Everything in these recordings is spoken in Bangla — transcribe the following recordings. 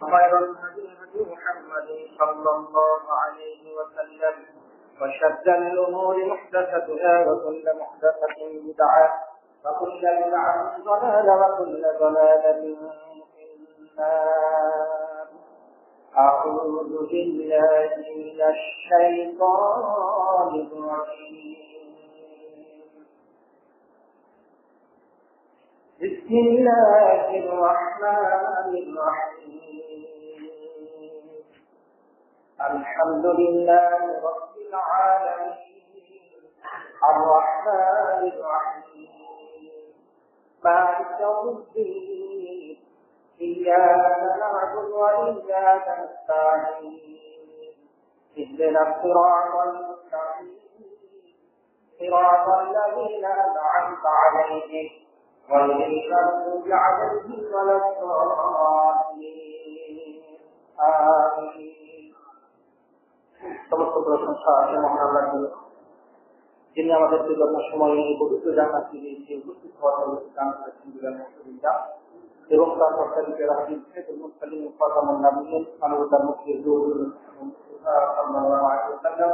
خير الهدي هدي محمد صلى الله عليه وسلم وشر الأمور محدثاتها وكل محدثة بدعة وكل بدعة ضلالة وكل ضلالة في النار. أعوذ بالله من الشيطان الرجيم. بسم الله الرحمن الرحيم. الحمد لله رب العالمين الرحمن الرحيم مالك يوم الدين إياك نعبد وإياك نستعين اهدنا الصراط المستقيم صراط الذين أنعمت عليهم غير المغضوب عليهم ولا الضالين آمين. সমস্ত প্রশংসা মহান আল্লাহর জন্য, যিনি আমাদেরকে যত সময় এই পবিত্র জান্নাতে দিয়েছে উপস্থিত হওয়ার আলহামদুলিল্লাহ, এবং তার প্রত্যাশিত রাহিম সাইয়্যিদুল মুরসালিন খাতামুন নাবিয়্যিন মানবতার মুক্তি সাল্লাল্লাহু আলাইহি ওয়াসাল্লাম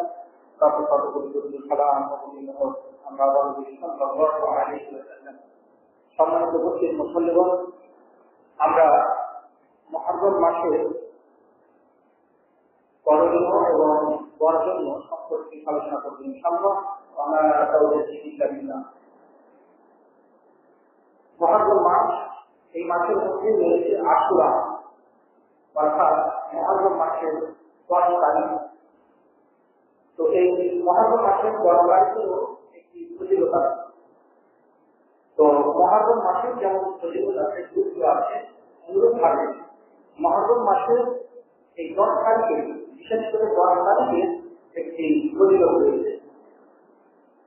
তাকে কত কোটি সালাম ও আমরা বলি সাল্লাল্লাহু আলাইহি ওয়াসাল্লাম। সম্মানিত উপস্থিত মুসল্লিগণ, আমরা মুহররম মাসের করণীয় এবং বর্জনীয় সম্পর্কে আলোচনা করব ইনশাআল্লাহ। আমরা মুহররম মাস, এই মাসের মধ্যে রয়েছে আশুরা, অর্থাৎ মুহররম মাসের 10 তারিখ। তো এই মুহররম মাসের 10 তারিখেও একটি ফজিলত আছে। তো মুহররম মাসের যেমন ফজিলত আছে, গুরুত্ব আছে, অনুরূপভাবে মুহররম মাসের এই 10 তারিখে, বিশেষ করে 10 তারিখে একটি ফজিলত রয়েছে।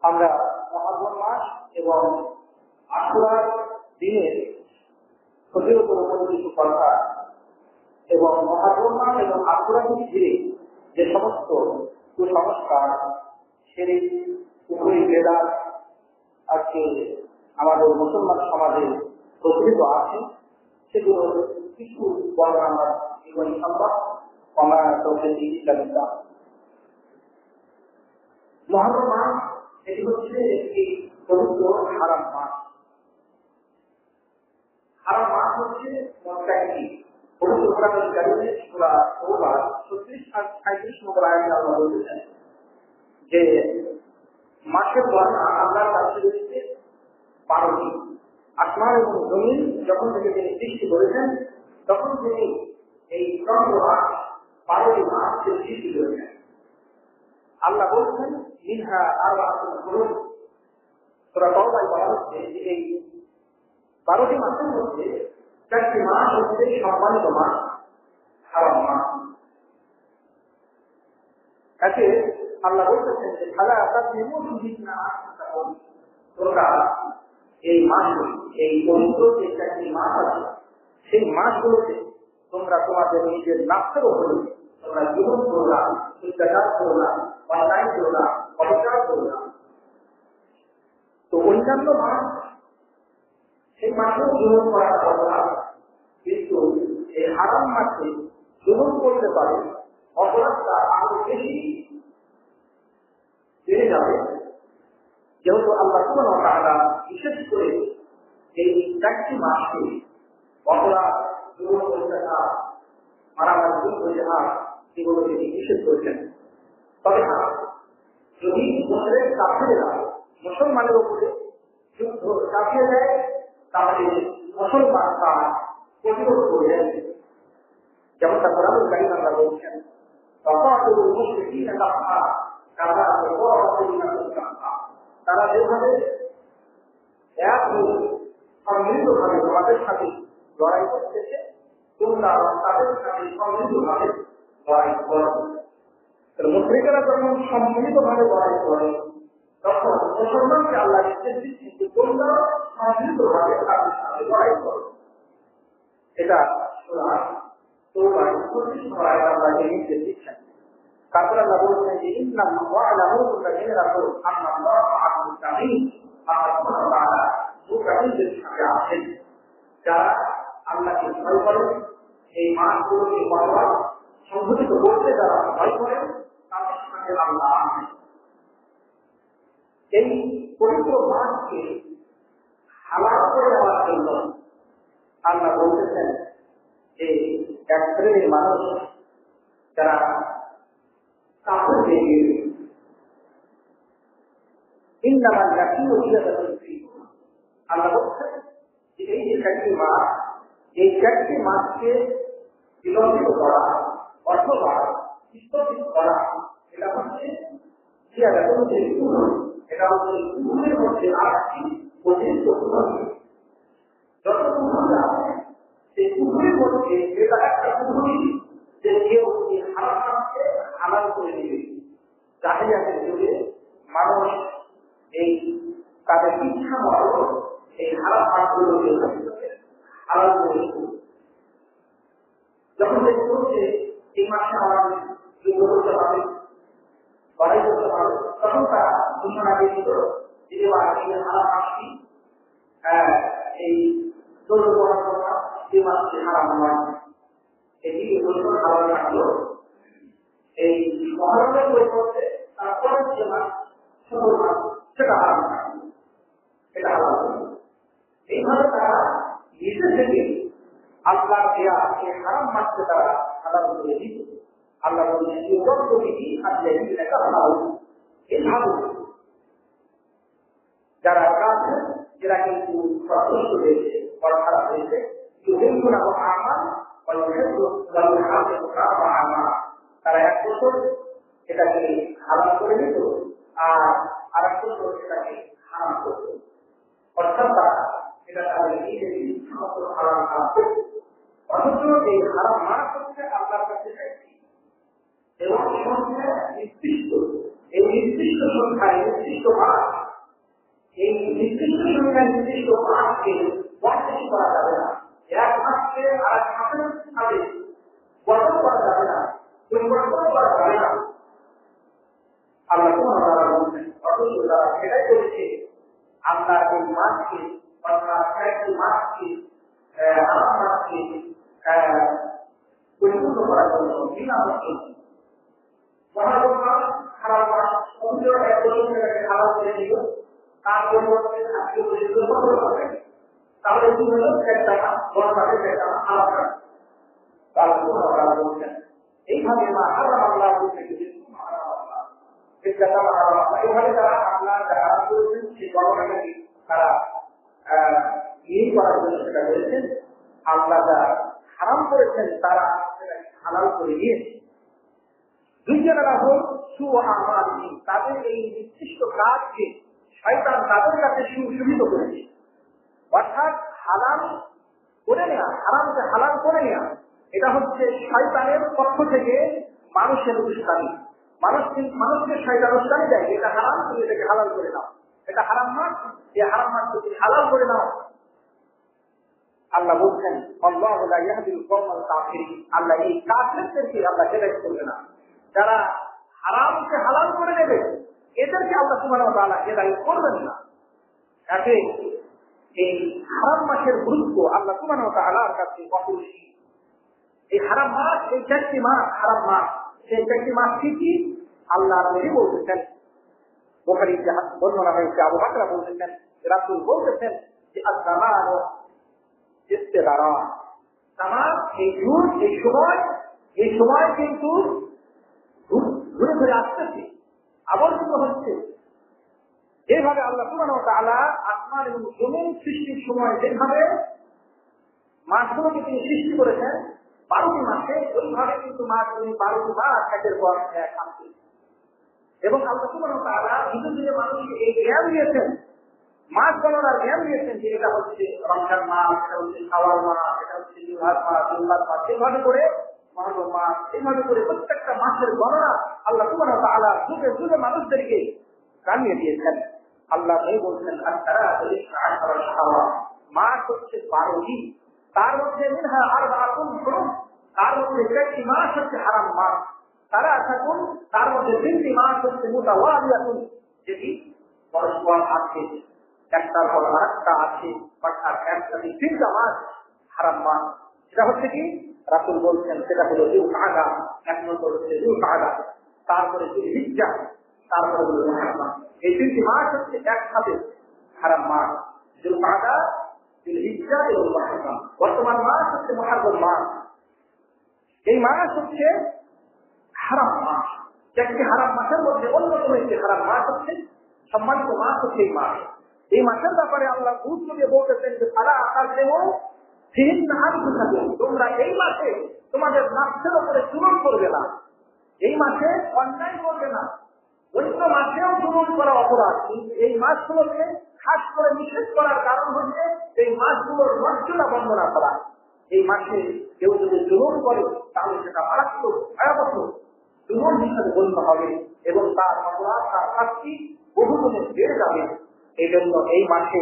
আমরা মুহররম মাস এবং আশুরার দিনের ফজিলতের উপর কিছু কথা এবং মুহররম মাস এবং আশুরাকে ঘিরে যে সমস্ত কুসংস্কার, শিরক, কুফরি, বেদাত আজকে আমাদের মুসলমান সমাজে প্রচলিত আছে, সেগুলো কিছু বর্ণনা আমরা জীবন সম্ভব আমরা তৌহিদ ইসলামিক। মুহররম মাস এটি হচ্ছে একটি পবিত্র হারাম মাস। হারাম মাস হচ্ছে মক্কায় পবিত্র কোরআনুল কারীমে সূরা তাওবা 36-37 নম্বর আয়াতে আল্লাহ বলেছেন যে মাসের গণনা আল্লাহর কাছে রয়েছে 12টি। আসমান এবং জমিন যখন থেকে তিনি সৃষ্টি করেছেন, তখন তিনি এই 12টি মাস সৃষ্টি করেছেন। আল্লাহ বলছেন মিনহা আরবাআতুন হুরুম। সূরা তাওবায় বলা হচ্ছে যে এই 12টি মাসের মধ্যে 4টি মাস হচ্ছে সম্মানিত মাস, হারাম মাস। এতে আল্লাহ বলতেছেন যে ফালা তাযলিমু ফীহিন্না আনফুসাকুম, তোমরা এই মাসগুলি, এই পবিত্র যে 4টি মাস আছে, সেই মাসগুলোতে তোমরা তোমাদের নিজের নাফসের উপরে তোমরা জীবন করো না, অত্যাচার করো না, অন্যায় করো না, অবিচার করো না। তো অন্যান্য মাস, সেই মাসেও জীবন করার অপরাধ, কিন্তু এই হারাম মাসে জীবন করতে পারে অপরাধটা আরো বেশি বেড়ে যাবে, যেহেতু আল্লাহ সুবহানাহু ওয়া তাআলা বিশেষ করে এই 4টি মাসে অপরাধ, জীবন করতে মারামারি করে এগুলো তিনি নিষেধ করেছেন। তবে হ্যাঁ, যদি মুশরিক কাফিররা মুসলমানের উপরে যুদ্ধ চাপিয়ে দেয়, তাহলে মুসলমান তা প্রতিরোধ করে দেয়। যেমনটা কোরআনুল কারীম আল্লাহ বলছেন ফাকাতুল মুশরিকিনা কাফা কামা ওয়ারাতুনাকুম কাফা। তারা যেভাবে এক সম্মিলিতভাবে তোমাদের সাথে লড়াই করতেছে, তোমরা তাদের সাথে সম্মিলিতভাবে লড়াই করো। মুশরিকরা যখন সম্মিলিতভাবে লড়াই করে, তখন মুসলমানকে আল্লাহ নির্দেশ দিচ্ছেন যে তোমরা সম্মিলিতভাবে তাদের সাথে লড়াই করো। এটা সূরা তাওবা 36 নম্বর আয়াতে আল্লাহ নির্দেশ দিচ্ছেন। তারপর আল্লাহ বলছেন যে ইন্নাল্লাহা ওয়া'লামু জেনে রাখো আল্লাহ মা'আল মুত্তাকিন, আল্লাহ সুবহানাহু ওয়া তাআলা মুত্তাকিনদের সাথে আছেন, যারা আল্লাহকে ভয় করে এই মাছগুলোকে বারবার সংঘটিত করতে যারা ভয় করেন তাদের সঙ্গে আল্লাহ এই পবিত্র মাছকে হালাল করে দেওয়ার জন্য আল্লাহ বলতেছেন যে এক শ্রেণীর মানুষ যারা কাপড় দিয়ে ইন্নামান রাখিও আল্লাহ বলছেন যে এই যে চারটি মাছ এই চারটি মাছকে বিলম্বিত করা অথবা স্থগিত করা এটা হচ্ছে এটা হচ্ছে কুকুরের মধ্যে আরেকটি অতিরিক্ত যত কুকুর আছে সেই কুকুরের মধ্যে এটা একটা কুকুরই যে কেউ এই হারামকে হালাল করে দিবে জাহেলিয়াতের যুগে মানুষ এই তাদের ইচ্ছা মতো এই হারাম মাছগুলোকে হালাল করে যখন দেখবো যে এই মাসে আমাদের করতে হবে লড়াই করতে হবে তখন তারা ঘোষণা দিয়েছিল যে হারাম মাছটি এই দৌড় করার কথা এই মাছটি হারাম নয় এটি হারাম রাখলো এই মহারণের পরিবর্তে তারপরে যে মাছ সকল মাছ সেটা হারাম রাখলো এটা হারাম এইভাবে তারা নিজে থেকে আল্লাহ দেয়া এই হারাম মাছকে তারা হালাল করে দিত আল্লাহ বলছেন যারা কাজ এরা কিন্তু সন্তুষ্ট হয়েছে বড় খারাপ হয়েছে তারা এক বছর এটাকে হালাল করে দিত আর এক বছর এটাকে হারাম করত অর্থাৎ তারা এটা তাহলে সমস্ত হারাম হারাম করত অথচ এই হারাম মারা করতে আল্লাহর কাছে চাইছি এবং নির্দিষ্ট এই নির্দিষ্ট সংখ্যায় নির্দিষ্ট মাস এই নির্দিষ্ট সংখ্যায় নির্দিষ্ট মাসকে বর্জন করা যাবে না এক মাসকে আর এক মাসের সাথে বর্জন করা যাবে না পরিবর্তন করা যাবে না আল্লাহ তারা বলছেন অথচ তারা সেটাই করেছে আল্লাহ এই মাসকে অর্থাৎ একটি মাসকে হারাম মাসকে পরিপূর্ণ করার জন্য বিনামূল্যে খারাপ মাস অথচ এক বছর খারাপ করে দিল তার পরিবর্তে আজকে হবে তাহলে কি হলো একটা বড় মাসে একটা খারাপ বলছেন এইভাবে মা হারাম আল্লাহ এইভাবে তারা আল্লাহ যারা করেছেন সেই গণনাটাকে তারা ইয়ে করার জন্য সেটা করেছেন আল্লাহ যারা হারাম করেছেন তারা হালাল করে দিয়েছে দুইজনেরা হোক সুআমানি তাদের এই নির্দিষ্ট কাজকে শয়তান তাদের কাছে সুশোভিত করেছে অর্থাৎ হালাল করে নেওয়া হারামকে হালাল করে নেওয়া এটা হচ্ছে শয়তানের পক্ষ থেকে মানুষের উস্কানি মানুষকে শয়তান উস্কানি দেয় এটা হারাম তুমি এটাকে হালাল করে নাও এটা হারাম মাছ এই হারাম মাছ তুমি হালাল করে নাও আল্লাহ বলছেন আল্লাহু লা ইয়াহদিল কওমাল কাফিরিন আল্লাহ এই কাফিরদেরকে আল্লাহ হেদায়েত করবে না যারা হারামকে হালাল করে দেবে এদেরকে আল্লাহ সুবহানাহু ওয়া তাআলা হেদায়েত করবেন না তাতে এই হারাম মাসের গুরুত্ব আল্লাহ সুবহানাহু ওয়া তাআলার কাছে অপরিসীম এই হারাম মাস এই চারটি মাস হারাম মাস সেই চারটি মাস কি আল্লাহ নবী বলতেছেন বুখারী বর্ণনা হয়েছে আবু বকর বলতেছেন রাসূল বলতেছেন যে আসমান ইস্তেগারা তামাম এই সময় কিন্তু ঘুরে ঘুরে আসতেছে আবর্তিত হচ্ছে যেভাবে আল্লাহ সুবহানাহু ওয়া তাআলা আসমান এবং জমিন সৃষ্টির সময় যেভাবে মাসগুলোকে তিনি সৃষ্টি করেছেন 12টি মাসে ওইভাবে কিন্তু মাসগুলি 12টি মাস একের পর এক আসছে এবং আল্লাহ সুবহানাহু ওয়া তাআলা ধীরে ধীরে মানুষকে এই জ্ঞান দিয়েছেন মাস গণনার জ্ঞান দিয়েছেন যে এটা হচ্ছে রমজান মাস এটা হচ্ছে শাওয়াল মাস এটা হচ্ছে জিলহজ মাস এইভাবে করে মহরম মাস এইভাবে করে প্রত্যেকটা মাসের গণনা আল্লাহ সুবহানাহু ওয়া তাআলা যুগে যুগে মানুষদেরকে জানিয়ে দিয়েছেন আল্লাহ এই বলছেন মাস হচ্ছে 12টি তার মধ্যে মিনহা আরবাআতুন হুরুম তার মধ্যে 4টি মাস হচ্ছে হারাম মাস থাকুন তার মধ্যে 3টি মাস হচ্ছে মুতাওয়ালিয়াতুন যেটি পরস্পর আছে একটার পর আরেকটা আছে অর্থাৎ একসাথে 3টা মাস হারাম মাস সেটা হচ্ছে কি রাসূল বলছেন সেটা হলো যুলকাদা, 1 নম্বর হচ্ছে যুলকাদা, তারপরে যুলহিজ্জা, তারপরে হলো মুহররম। এই 3টি মাস হচ্ছে একসাথে হারাম মাস, যুলকাদা, যুলহিজ্জা এবং মুহররম। বর্তমান মাস হচ্ছে মুহররম মাস। এই মাস হচ্ছে হারাম মাস। একটি হারাম মাসের মধ্যে অন্যতম একটি হারাম মাস হচ্ছে সম্মানিত মাস হচ্ছে এই মাস। এই মাসের ব্যাপারে আল্লাহ গুরুত্ব দিয়ে বলতেছেন যে তারা আকার দেব ফিন নাহার বুঝাবে, তোমরা এই মাসে তোমাদের নাফসের উপরে জুলুম করবে না, এই মাসে অন্যায় করবে না। অন্য মাসেও জুলুম করা অপরাধ, কিন্তু এই মাসগুলোকে খাস করে নিষেধ করার কারণ হচ্ছে এই মাসগুলোর মর্যাদা বর্ণনা করা। এই মাসে কেউ যদি জুলুম করে তাহলে সেটা মারাত্মক ভয়াবহ জুলুম হিসেবে গণ্য হবে এবং তার অপরাধ, তার শাস্তি বহুগুণে বেড়ে যাবে। এই জন্য এই মাসে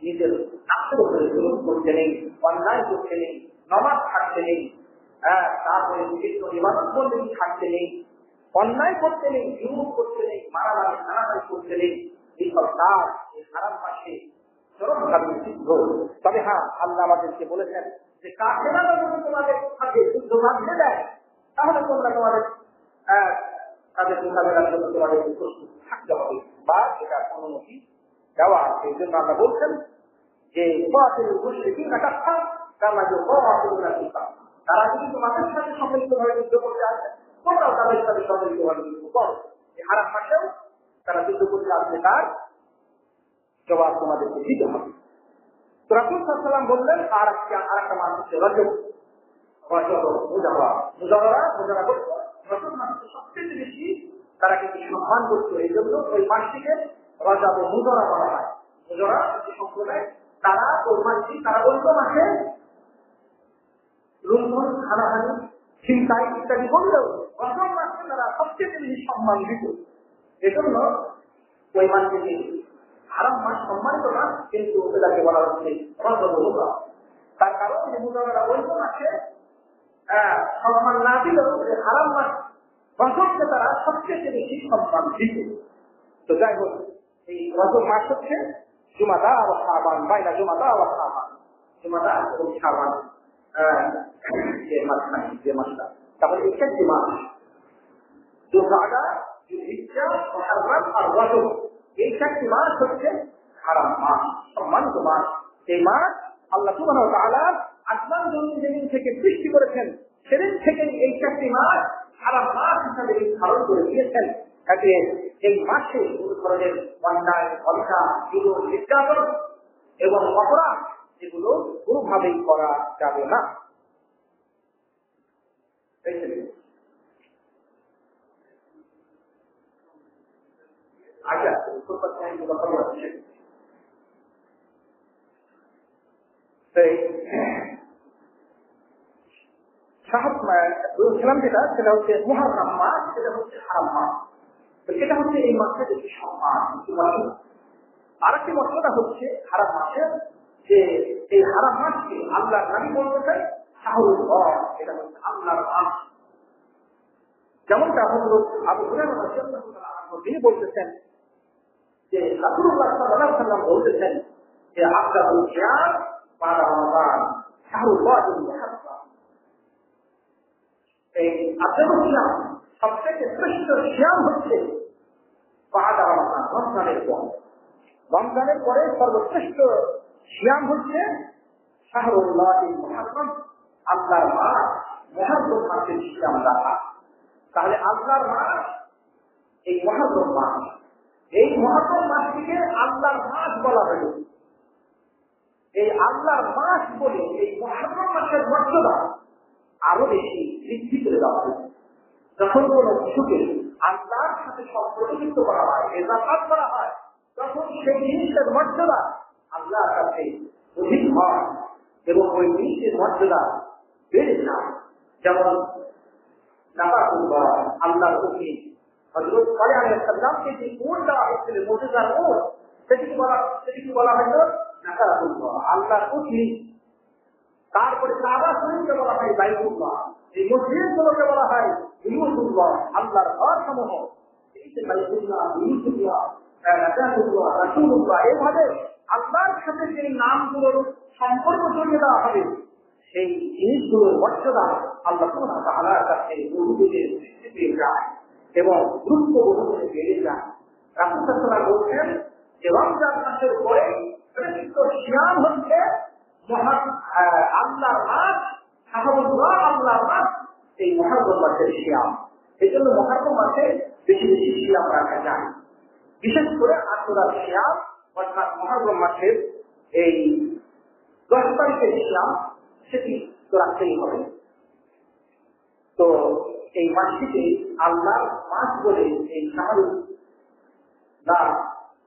নিজের নাফসের উপরে জুলুম করতে নেই, অন্যায় করতে নেই, নামাজ ছাড়তে নেই, তারপরে বিভিন্ন ইবাদত বন্দেগী ছাড়তে নেই, অন্যায় করতে নেই, জুলুম করতে নেই, মারামারি হানাহানি করতে নেই। এইসব কাজ এই হারাম মাসে চরমভাবে নিষিদ্ধ। তবে হ্যাঁ, আল্লাহ আমাদেরকে বলেছেন যে কাফেররা যদি তোমাদের সাথে যুদ্ধ বাঁধতে দেয় তাহলে তোমরা তোমাদের তাদের মোকাবেলার জন্য তোমাদের প্রস্তুত থাকতে হবে বা সেটার অনুমতি দেওয়া আছে। এই জন্য আমরা বলছেন যে তারা যদি তোমাদের সাথে সম্মিলিতভাবে যুদ্ধ করতে আসে তোমরাও তাদের সাথে সম্মিলিতভাবে যুদ্ধ করো। এই হারাম মাসেও তারা যুদ্ধ করতে আসবে, তার জবাব তোমাদেরকে দিতে হবে। তো রাসূল সাল্লাল্লাহু আলাইহি ওয়াসাল্লাম বললেন আর একটা মাস হচ্ছে রজব। সবচেয়ে বেশি তারা কিন্তু সম্মান করতো, এই জন্য ওই মাসটিকে রজব ও মুজরা বলা হয়। মুজরা সম্প্রদায় তারা ওই মাসটি তারা অন্য মাসে লুণ্ঠন, হানাহানি, ছিনতাই ইত্যাদি করলেও রজব মাসকে তারা সবচেয়ে বেশি সম্মান দিত। এজন্য ওই মাসটিকে হারাম মাস, সম্মানিত মাস, কিন্তু এটাকে বলা হচ্ছে রজব ও মুজরা। তার কারণ যে মুজরারা অন্য মাসে সম্মান না দিলেও হারাম মাস রজবকে তারা সবচেয়ে বেশি সম্মান দিত। তো যাই হোক, এই রজব মাস হচ্ছে জুমাদা ও শাবান, বাইনা জুমাদা ও শাবান, জুমাদা এবং শাবান যে মাসটা। তারপরে এই 4টি মাস যুলকাদা, যুলহিজ্জা, মুহররম আর রজব, এই 4টি মাস হচ্ছে হারাম মাস, সম্মানিত মাস। এই মাস আল্লাহ সুবহানাহু ওয়া তাআলা আসমান জমিন থেকে সৃষ্টি করেছেন, সেদিন থেকে এই 4টি মাস হারাম মাস হিসাবে নির্ধারণ করে দিয়েছেন। যাতে এই মাসে কোন ধরনের অন্যায়, অহিংসা, জুলুম, নির্যাতন এবং অপরাধ এগুলো কোনোভাবেই করা যাবে না। আচ্ছা, বলছিলাম সেটা হচ্ছে মুহররম মাস, সেটা হচ্ছে হারাম মাস। সেটা হচ্ছে এই মাসের একটি সম্মান। আরেকটি মশলা হচ্ছে হারাম মাসের, যে এই হারাম মাসকে আল্লাহর নবী বলতে চাই শাহরুল্লাহ, এটা হচ্ছে আল্লাহর মাস। যেমনটা হযরত আবু হুরায়রা রাদিয়াল্লাহু তাআলা আনহু তিনি বলতেছেন যে রাসূলুল্লাহ সাল্লাল্লাহু আলাইহি ওয়াসাল্লাম বলতেছেন যে আফদালুল সিয়াম বা'দা রমাদান শাহরুল্লাহিল মুহাররম। এই আফদালুল সিয়াম, সবথেকে শ্রেষ্ঠ সিয়াম হচ্ছে বা'দা রমাদান, রমজানের পর। রমজানের পরে সর্বশ্রেষ্ঠ সিয়াম হচ্ছে শাহরুল্লাহিল মুহাররম, আল্লাহর মাস মুহররম মাসের সিয়াম রাখা। তাহলে আল্লাহর মাস এই মুহররম মাস, এই মুহররম মাসটিকে আল্লাহর মাস বলা হল। এই আল্লাহর মাস বলে এই মুহররম মাসের মর্যাদা আরো বেশি বৃদ্ধি করে দেওয়া হয়। যখন কোন কিছুকে আল্লাহর সাথে সম্পর্কিত করা হয়, ইবাদত করা হয়, তখন সেই জিনিসের মর্যাদা আল্লাহর কাছে অধিক হয় এবং ওই জিনিসের মর্যাদা বেড়ে যায়। যেমন আল্লাহর উঠি হযরত সালেহ আলাইহিস সালামকে যে উট দেওয়া হয়েছিল, মুজিজার উট, সেটিকে বলা হয়তো নাকাতুল্লাহ, আল্লাহর উঠি। তারপরে কাবা শরীফকে বলা হয় বাইতুল্লাহ, এই মসজিদগুলোকে বলা হয় বুয়ুতুল্লাহ, আল্লাহর ঘরসমূহ। এই যে বাইতুল্লাহ, বুয়ুতুল্লাহ, নাকাতুল্লাহ, রাসূলুল্লাহ, এইভাবে আল্লাহর সাথে যে নামগুলোর সম্পর্ক জড়িয়ে দেওয়া হবে, সেই জিনিসগুলোর মর্যাদা আল্লাহ সুবহানাহু ওয়া তাআলার কাছে বহুদূরের সৃষ্টি পেয়ে যায় এবং গুরুত্ব বহুদূরে বেড়ে যায়। রাসূল সাল্লাল্লাহু আলাইহি ওয়াসাল্লাম বলছেন যে রমজান মাসের পরে শ্রেষ্ঠ সিয়াম হচ্ছে আল্লাহর মাস, শাহরুল্লাহ আল্লাহর মাস, এই মুহররম মাসের সিয়াম। এই জন্য মুহররম মাসে বেশি বেশি সিয়াম রাখা যায়, বিশেষ করে আশুরার সিয়াম অর্থাৎ মুহররম মাসের এই 10 তারিখের সিয়াম সেটি তো রাখতেই হবে। তো এই মাসটিকে আল্লাহর মাস বলে, এই শাহরুল্লাহ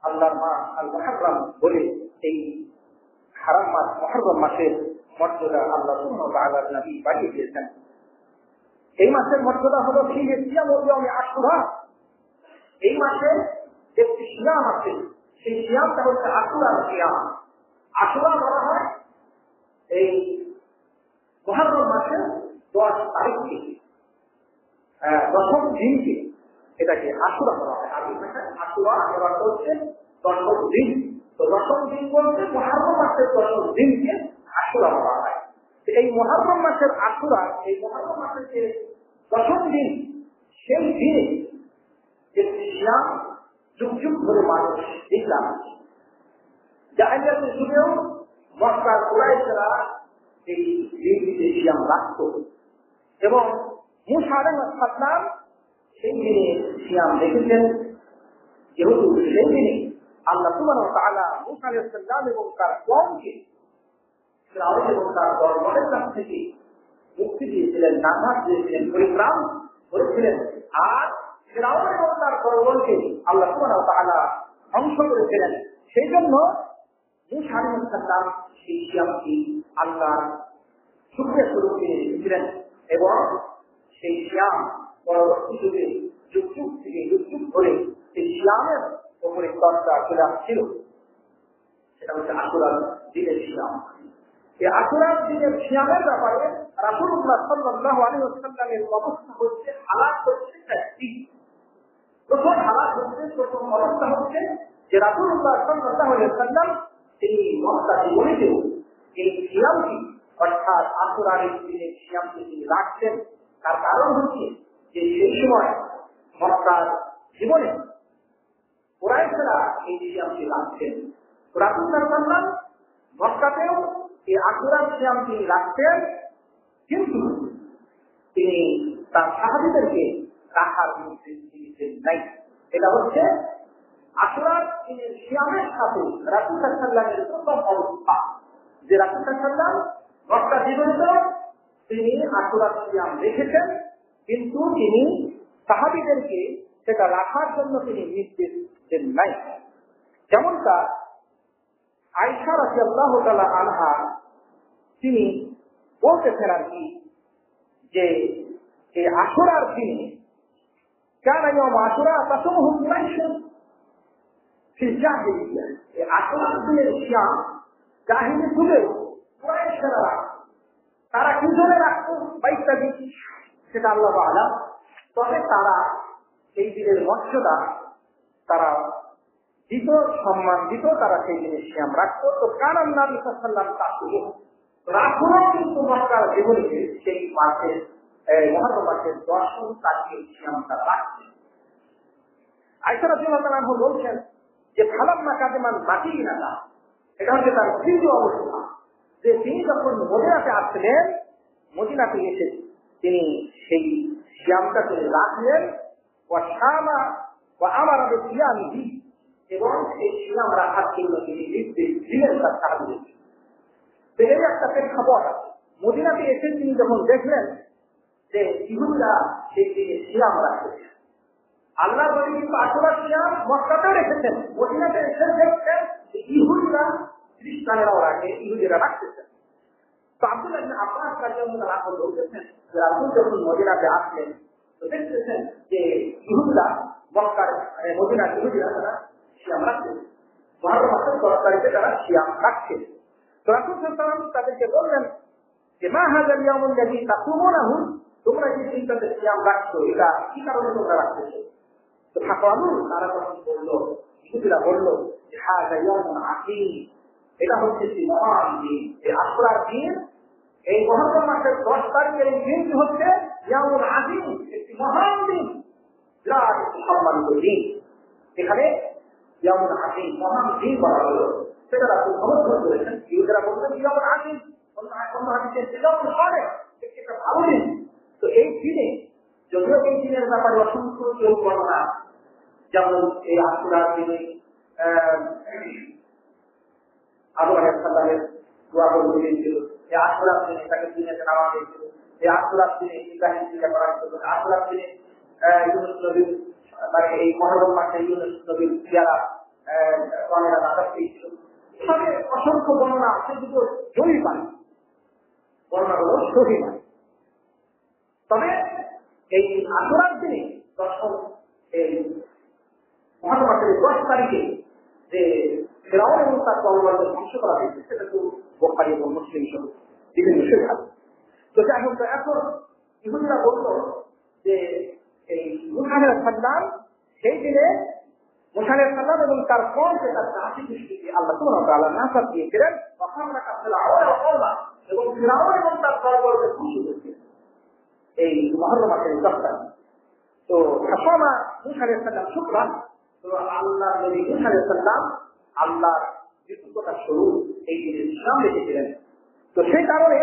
আল্লাহর মাস আল মুহররম বলে এই হারাম মাস মুহররম মাসের মর্যাদা আল্লাহ সুবহানাহু ওয়া তাআলার নবী বাড়িয়ে দিয়েছেন। এই মাসের মর্যাদা হলো ফিহে সিয়াম ও ইয়াউমে আশুরা। এই মাসে একটি সিয়াম আছে, সেই সিয়ামটা হচ্ছে আশুরার সিয়াম। আশুরা বলা হয় এই মুহররম মাসের 10 তারিখকে, 10ম দিনকে এটাকে আশুরা বলা হয়। আরবি ভাষায় আশুরা এর অর্থ হচ্ছে 10ম দিন। তো 10ম দিন বলতে মুহররম মাসের 10ম দিনকে আশুরা বলা হয়। এই মুহররম মাসের আশুরা, এই মুহররম মাসের যে 10ম দিন, সেই দিনে যে সিয়াম যুগ যুগ ধরে মানুষ দেখলাম। জাহেলিয়াতের যুগেও মক্কার কুরাইশরা এই দিনটিতে সিয়াম রাখত এবং মূসা আলাইহিস সালাম সেই দিনে সিয়াম রেখেছেন। যেহেতু সেই দিনে আল্লাহ সুবহানাহু ওয়া তাআলা মূসা আলাইহিস সালাম এবং তার কওমকে ফিরআউন এবং তার দরবারের কাছ থেকে মুক্তি দিয়েছিলেন, নাজাত দিয়েছিলেন, পরিত্রাণ করেছিলেন। আর ফিরআউন এবং তার দরবারকে আল্লাহ সুবহানাহু ওয়া তাআলা ধ্বংস করেছিলেন। সেই জন্য মূসা আলাইহিস সালাম সেই সিয়ামটি আল্লাহর শুকরিয়া স্বরূপ তিনি রেখেছিলেন এবং সেই সিয়াম পরবর্তী যুগে যুগ যুগ থেকে যুগ যুগ ধরে সেই সিয়ামের উপরে চর্চা চলে আসছিল। সেটা হচ্ছে আশুরার দিনের সিয়াম। এই আশুরার দিনের সিয়ামের ব্যাপারে রাসূলুল্লাহ সাল্লাল্লাহু আলাইহি ওয়াসাল্লামের অবস্থা হচ্ছে, হালাত হচ্ছে চারটি। প্রথম হালাত হচ্ছে, প্রথম অবস্থা হচ্ছে যে রাসূলুল্লাহ সাল্লাল্লাহু আলাইহি ওয়াসাল্লাম তিনি মক্কা জীবনেতেও এই সিয়ামটি অর্থাৎ আশুরার দিনের সিয়ামটি তিনি রাখছেন। তার কারণ হচ্ছে যে সেই সময় মক্কার জীবনে কুরাইশরা এই সিয়ামটি রাখছেন। রাসূলুল্লাহ সাল্লাল্লাহু আলাইহি ওয়াসাল্লাম মক্কাতেও এই আশুরার সিয়াম তিনি রাখতেন, কিন্তু তিনি তার সাহাবীদেরকে রাখার নির্দেশ দিয়েছেন নাই। এটা হচ্ছে আশুরার দিনের সিয়ামের সাথে রাসূলুল্লাহ সাল্লাল্লাহু আলাইহি ওয়াসাল্লামের প্রথম অবস্থা যে রাসূলুল্লাহ সাল্লাল্লাহু আলাইহি ওয়াসাল্লাম মক্কা জীবনেও তিনি আশুরার সিয়াম রেখেছেন, কিন্তু তিনি সাহাবীদেরকে সেটা রাখার জন্য তিনি নির্দেশ দেন নাই। যেমনটা আয়েশা রাদিয়াল্লাহু তাআলা আনহা তিনি বলতেছেন আর কি, যে এই আশুরার দিনে কানা ইয়াউম আশুরা তাসুমুহু কুরাইশ ফিল জাহিলিয়া। এই আশুরার দিনের সিয়াম জাহিলি যুগে কুরাইশরা তারা কি ধরে রাখতো বাইতাবি, সেটা আল্লাহ আলাম। তবে তারা সেই দিনের মর্যাদা তারা দিত, সম্মান দিত, তারা সেই দিনের সিয়াম রাখতো। তো কারণ নবী সাল্লাল্লাহু আলাইহি ওয়াসাল্লাম রাসূলও কিন্তু মক্কার জীবনীতে সেই মাসের মুহররম মাসের 10ম তারিখের সিয়ামটা রাখছেন। আয়েশা রাদিয়াল্লাহু তাআলা আনহা বলছেন যে ফালাম্মা কাদিমান মাদিনা, এটা হচ্ছে তার তৃতীয় অবস্থা, যে তিনি যখন মদিনাতে আসলেন, মদিনাতে এসে তিনি সেই সিয়ামটা তিনি রাখলেন। ওয়া শামা ওয়া আমারা বিসিয়ামিহি, এবং সেই সিয়াম রাখার জন্য তিনি নির্দেশ দিলেন তার সাহাবীদেরকে। তো এই একটা খবর, মদিনাতে এসে তিনি যখন দেখলেন যে ইহুদিরা সেই দিনে সিয়াম রাখতেছে, আল্লাহ বলে কিন্তু আশুরার সিয়াম মক্কাতেও রেখেছেন, মদিনাতে এসে দেখছেন যে ইহুদিরা, খ্রিস্টানেরাও রাখে, ইহুদিরা রাখতেছেন। তো আব্দুল্লাহ ইবনে আব্বাস রাদিয়াল্লাহু আনহু বলতেছেন যে রাসূল যখন মদিনাতে আসলেন তো দেখতেছেন যে ইহুদিরা মক্কার মদিনার ইহুদিরা তারা সিয়াম রাখতেছে, মুহররম মাসের 10 তারিখে তারা সিয়াম রাখছে। তো রাসূল সাল্লাল্লাহু আলাইহি ওয়াসাল্লাম তাদেরকে বললেন যে মা হাযাল ইয়াউমুল লাযী তাসুমুনাহু, তোমরা যে দিনটাতে সিয়াম রাখছো এটা কি কারণে তোমরা রাখতেছো? তো ফাকালু, তারা তখন বলল, ইহুদিরা বলল যে হাযা ইয়াউমুন আযীম, এটা হচ্ছে মহান দিন, এই আশুরার দিন এই মহরম মাসের 10 তারিখের এই দিনটি হচ্ছে ইয়াউমুল আযীম, একটি মহান দিন, বিরাট সম্মানিত দিন। এখানে ইয়াউমুল আযীম মহান দিন বলা হলো, সেটা রাসূল সমর্থন করেছেন। ইহুদিরা বলছেন ইয়াউমুল আযীম, অন্য হাদিসে ইয়াউমুল সালেহ, একটা ভালো দিন। তো এই দিনে যদিও এই দিনের ব্যাপারে অসংখ্য বর্ণনা, যেমন এই আশুরার দিনে আবু আলাইহিস সালামের দোয়া কবুল হয়েছিল, এই আশুরার দিনে তাকে দুনিয়াতে নামা হয়েছিল, এই আশুরার দিনে ইব্রাহিম চিন্তা করা হয়েছিল, আশুরার দিনে ইউনূস নবী, মানে এই মুহররম মাসে ইউনূস নবীর যারা কমেরা নাটক পেয়েছিল, এভাবে অসংখ্য বর্ণনা আছে, দুটো জয়ী পায়, বর্ণনাগুলো সহি নয়। তবে এই আশুরার দিনে দশম এই মুহররম মাসের 10 তারিখে যে ফিরআউন এবং তার দলবলদের ধ্বংস করা হয়েছে, সেটা তো বুখারী এবং মুসলিম সহ বিভিন্ন সেখান। তো যাই হোক, এখন ইহুদিরা বলল যে এই মুসা আলাইহিস সালাম সেই দিনে মুসা আলাইহিস সালাম এবং তার কওমকে তার জাতি দৃষ্টিতে আল্লাহ সুবহানাহু ওয়া তাআলা নাসাব দিয়েছিলেন, এবং ফিরআউন এবং তার দলবলদের ধ্বংস করেছিলেন এই মুহররম মাসের 10 তারিখ। তো হাসামা মুসা আলাইহিস সালাম শুকরান, তো আল্লাহ নবী মুসা আলাইহিস সালাম আল্লাহর বিশুদ্ধতার স্বরূপ এই দিনের ইসলাম রেখেছিলেন। তো সেই কারণে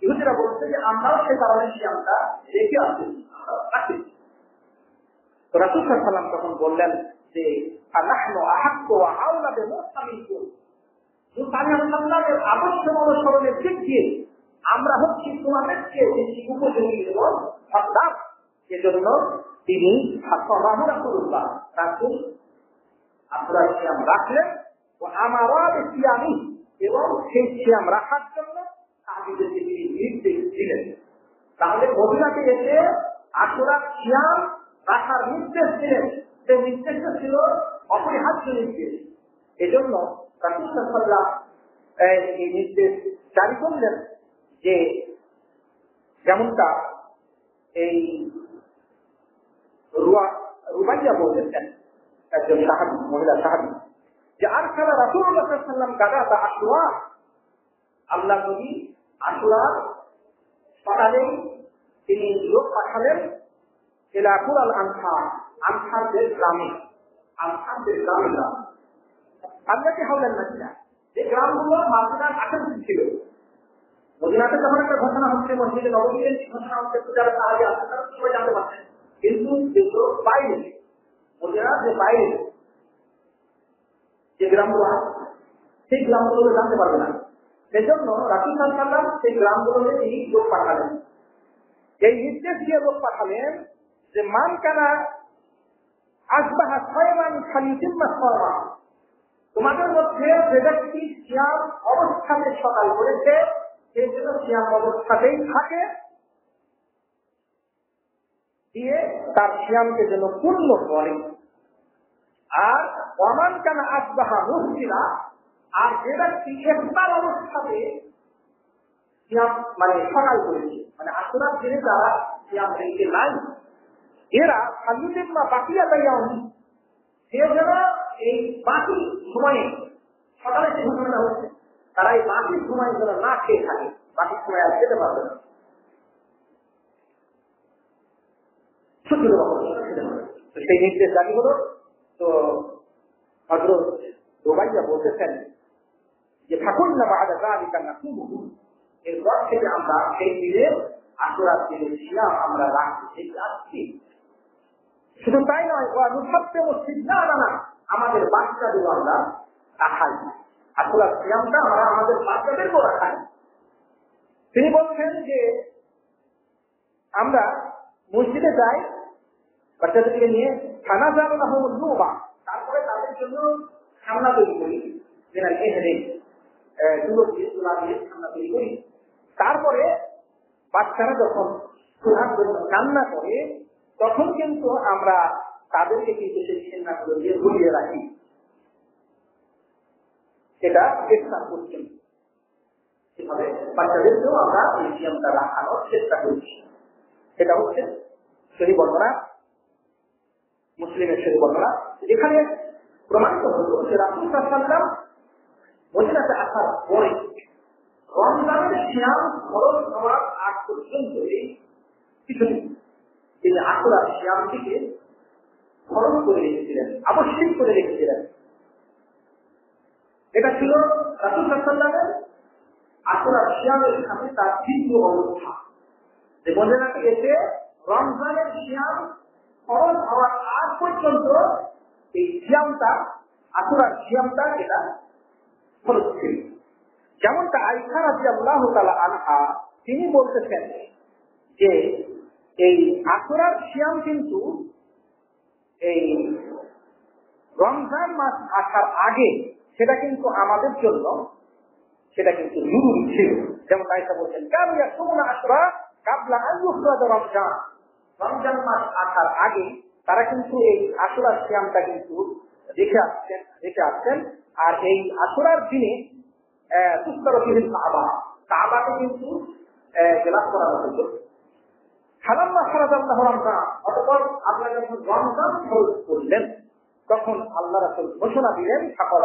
ইহুদিরা বলছে যে আমরাও সেই কারণে সিয়ামটা রেখে আসছি। তো রাসূল সাল্লাল্লাহু আলাইহি ওয়াসাল্লাম তখন বললেন যে আনাহনু আহাক্কু ওয়া আওলা বিমুসা মিনকুম, মুসা আলাইহিস সালামের আদর্শ অনুসরণের দিক দিয়ে আমরা হচ্ছি তোমাদের চেয়ে বেশি উপযোগী এবং হকদার। সেজন্য তিনি রাসূলুল্লাহ রাসূল আপনারা সিয়াম রাখলেন ও আমারা সিয়ামি, এবং সেই সিয়াম রাখার জন্য তাদেরকে তিনি নির্দেশ দিলেন। তাহলে মদিনাতে এসে আশুরা সিয়াম রাখার নির্দেশ দিলেন, সেই নির্দেশটা ছিল অপরিহার্য নির্দেশ। এজন্য রাসূল সাল্লাল্লাহু আলাইহি ওয়াসাল্লাম এই নির্দেশ জারি করলেন যে যেমনটা এই রুবাইয়া বলেছেন, একজন সাহাবী, মহিলা সাহাবী, যে আর সারা রাসূলুল্লাহ সাল্লাল্লাহু আলাইহি ওয়াসাল্লাম গাদা বা আশুরা, আল্লাহ নবী আশুরা সকালে তিনি লোক পাঠালেন এলাকুল আল আনসার, আনসারদের গ্রামে, আনসারদের গ্রামে আল্লাহকে হাওলেন মদিনা, যে গ্রামগুলো মদিনার আশেপাশে ছিল। মদিনাতে যখন একটা ঘটনা হচ্ছে, মসজিদে নববীতে ঘটনা হচ্ছে, যারা সাহাবী আছে তারা সবাই জানতে পারছেন, কিন্তু যেগুলো বাইরে, মদিনার যে বাইরে যে গ্রামগুলো আছে সেই গ্রামগুলো জানতে পারবে না। সেজন্য রাসূল সাল্লাল্লাহু আলাইহি ওয়াসাল্লাম সেই গ্রামগুলোতে তিনি লোক পাঠালেন। এই নির্দেশ দিয়ে লোক পাঠালেন যে মান কানা আসবাহা সায়মান ফালিউতিম্মা সাওমা, তোমাদের মধ্যে যে ব্যক্তি সিয়াম অবস্থাতে সকাল করেছে সে যেন সিয়াম অবস্থাতেই থাকে, দিয়ে তার সিয়ামকে যেন পূর্ণ করে। আর ওয়ামান কানা আসবাহা মুফতিরা, আর যে ব্যক্তি ইফতার অবস্থাতে সিয়াম মানে সকাল করেছে, মানে আশুরার দিনে যারা সিয়াম রেখে নাই, এরা ফালিউতিম্মা বাকিয়া তাইয়াম, সে যেন এই বাকি সময়ে সকালে যে ঘটনাটা হচ্ছে তারা এই বাকি সময় যেন না খেয়ে থাকে, বাকি সময় আর খেতে পারবে না, সেই নির্দেশ জারি হলো। তো হযরত রুবাইয়া বলতেছেন যে ঠাকুর না বাদা যালিকা নাসুমু, এরপর থেকে আমরা সেই দিনে আশুরার দিনে সিয়াম আমরা রাখছি, আসছি। শুধু তাই নয়, আমাদের বাচ্চাদের আমরা রাখাই, আশুরার সিয়ামটা আমরা আমাদের বাচ্চাদেরকেও রাখাই। তিনি বলছেন যে আমরা মসজিদে যাই বাচ্চাদেরকে নিয়ে, খানা যাবো না হোক নোবা, তারপরে তাদের জন্য খানা তৈরি করি, তুলো দিয়ে তুলা দিয়ে খানা তৈরি করি। তারপরে বাচ্চারা যখন খানার জন্য রান্না করে তখন কিন্তু আমরা তাদেরকে কিন্তু সেই রান্নাগুলো দিয়ে ঘুরিয়ে রাখি, এটা চেষ্টা করছি। সেভাবে বাচ্চাদেরকেও আমরা এই নিয়মটা রাখানোর চেষ্টা করছি। এটা হচ্ছে সহি বর্ণনা, মুসলিমের সহি বর্ণনা। এখানে প্রমাণিত হলো যে রাসূল সাল্লাল্লাহু আলাইহি ওয়াসাল্লাম মদিনাতে আসার পরে রমজানের সিয়াম খরচ হওয়ার আগ পর্যন্ত কিছুদিন তিনি আশুরার সিয়ামটিকে খরচ করে রেখেছিলেন, আবশ্যক করে রেখেছিলেন। এটা ছিল রাসূল সাল্লাল্লাহু আলাইহি ওয়াসাল্লামের আশুরার সিয়ামের সাথে তার তৃতীয় অবস্থা, যে মদিনাতে এসে রমজানের সিয়াম খরচ হওয়ার আগ পর্যন্ত এই সিয়ামটা, আশুরার সিয়ামটা এটা খরচ ছিল। যেমনটা আয়েশা রাদিয়াল্লাহু তাআলা আনহা তিনি বলতেছেন যে এই আশুরার সিয়াম কিন্তু এই রমজান মাস আসার আগে সেটা কিন্তু আমাদের জন্য সেটা কিন্তু জরুরি ছিল। যেমন আয়েশা বলছেন কানু ইয়াসুমুনা আশরা কাবলা আন ইউখরাজা রমজান, রমজান মাস আসার আগে তারা কিন্তু এই আশুরার সিয়ামটা কিন্তু রেখে আসছেন। আর এই আশুরার দিনে কাবাকে কিন্তু জেলাস করা হতো। সালাম্মা ফারাদাল্লাহু রমজান, অতঃপর আল্লাহ যখন রমজান ফরজ করলেন তখন আল্লাহ রাসূল ঘোষণা দিলেন, ফাকাল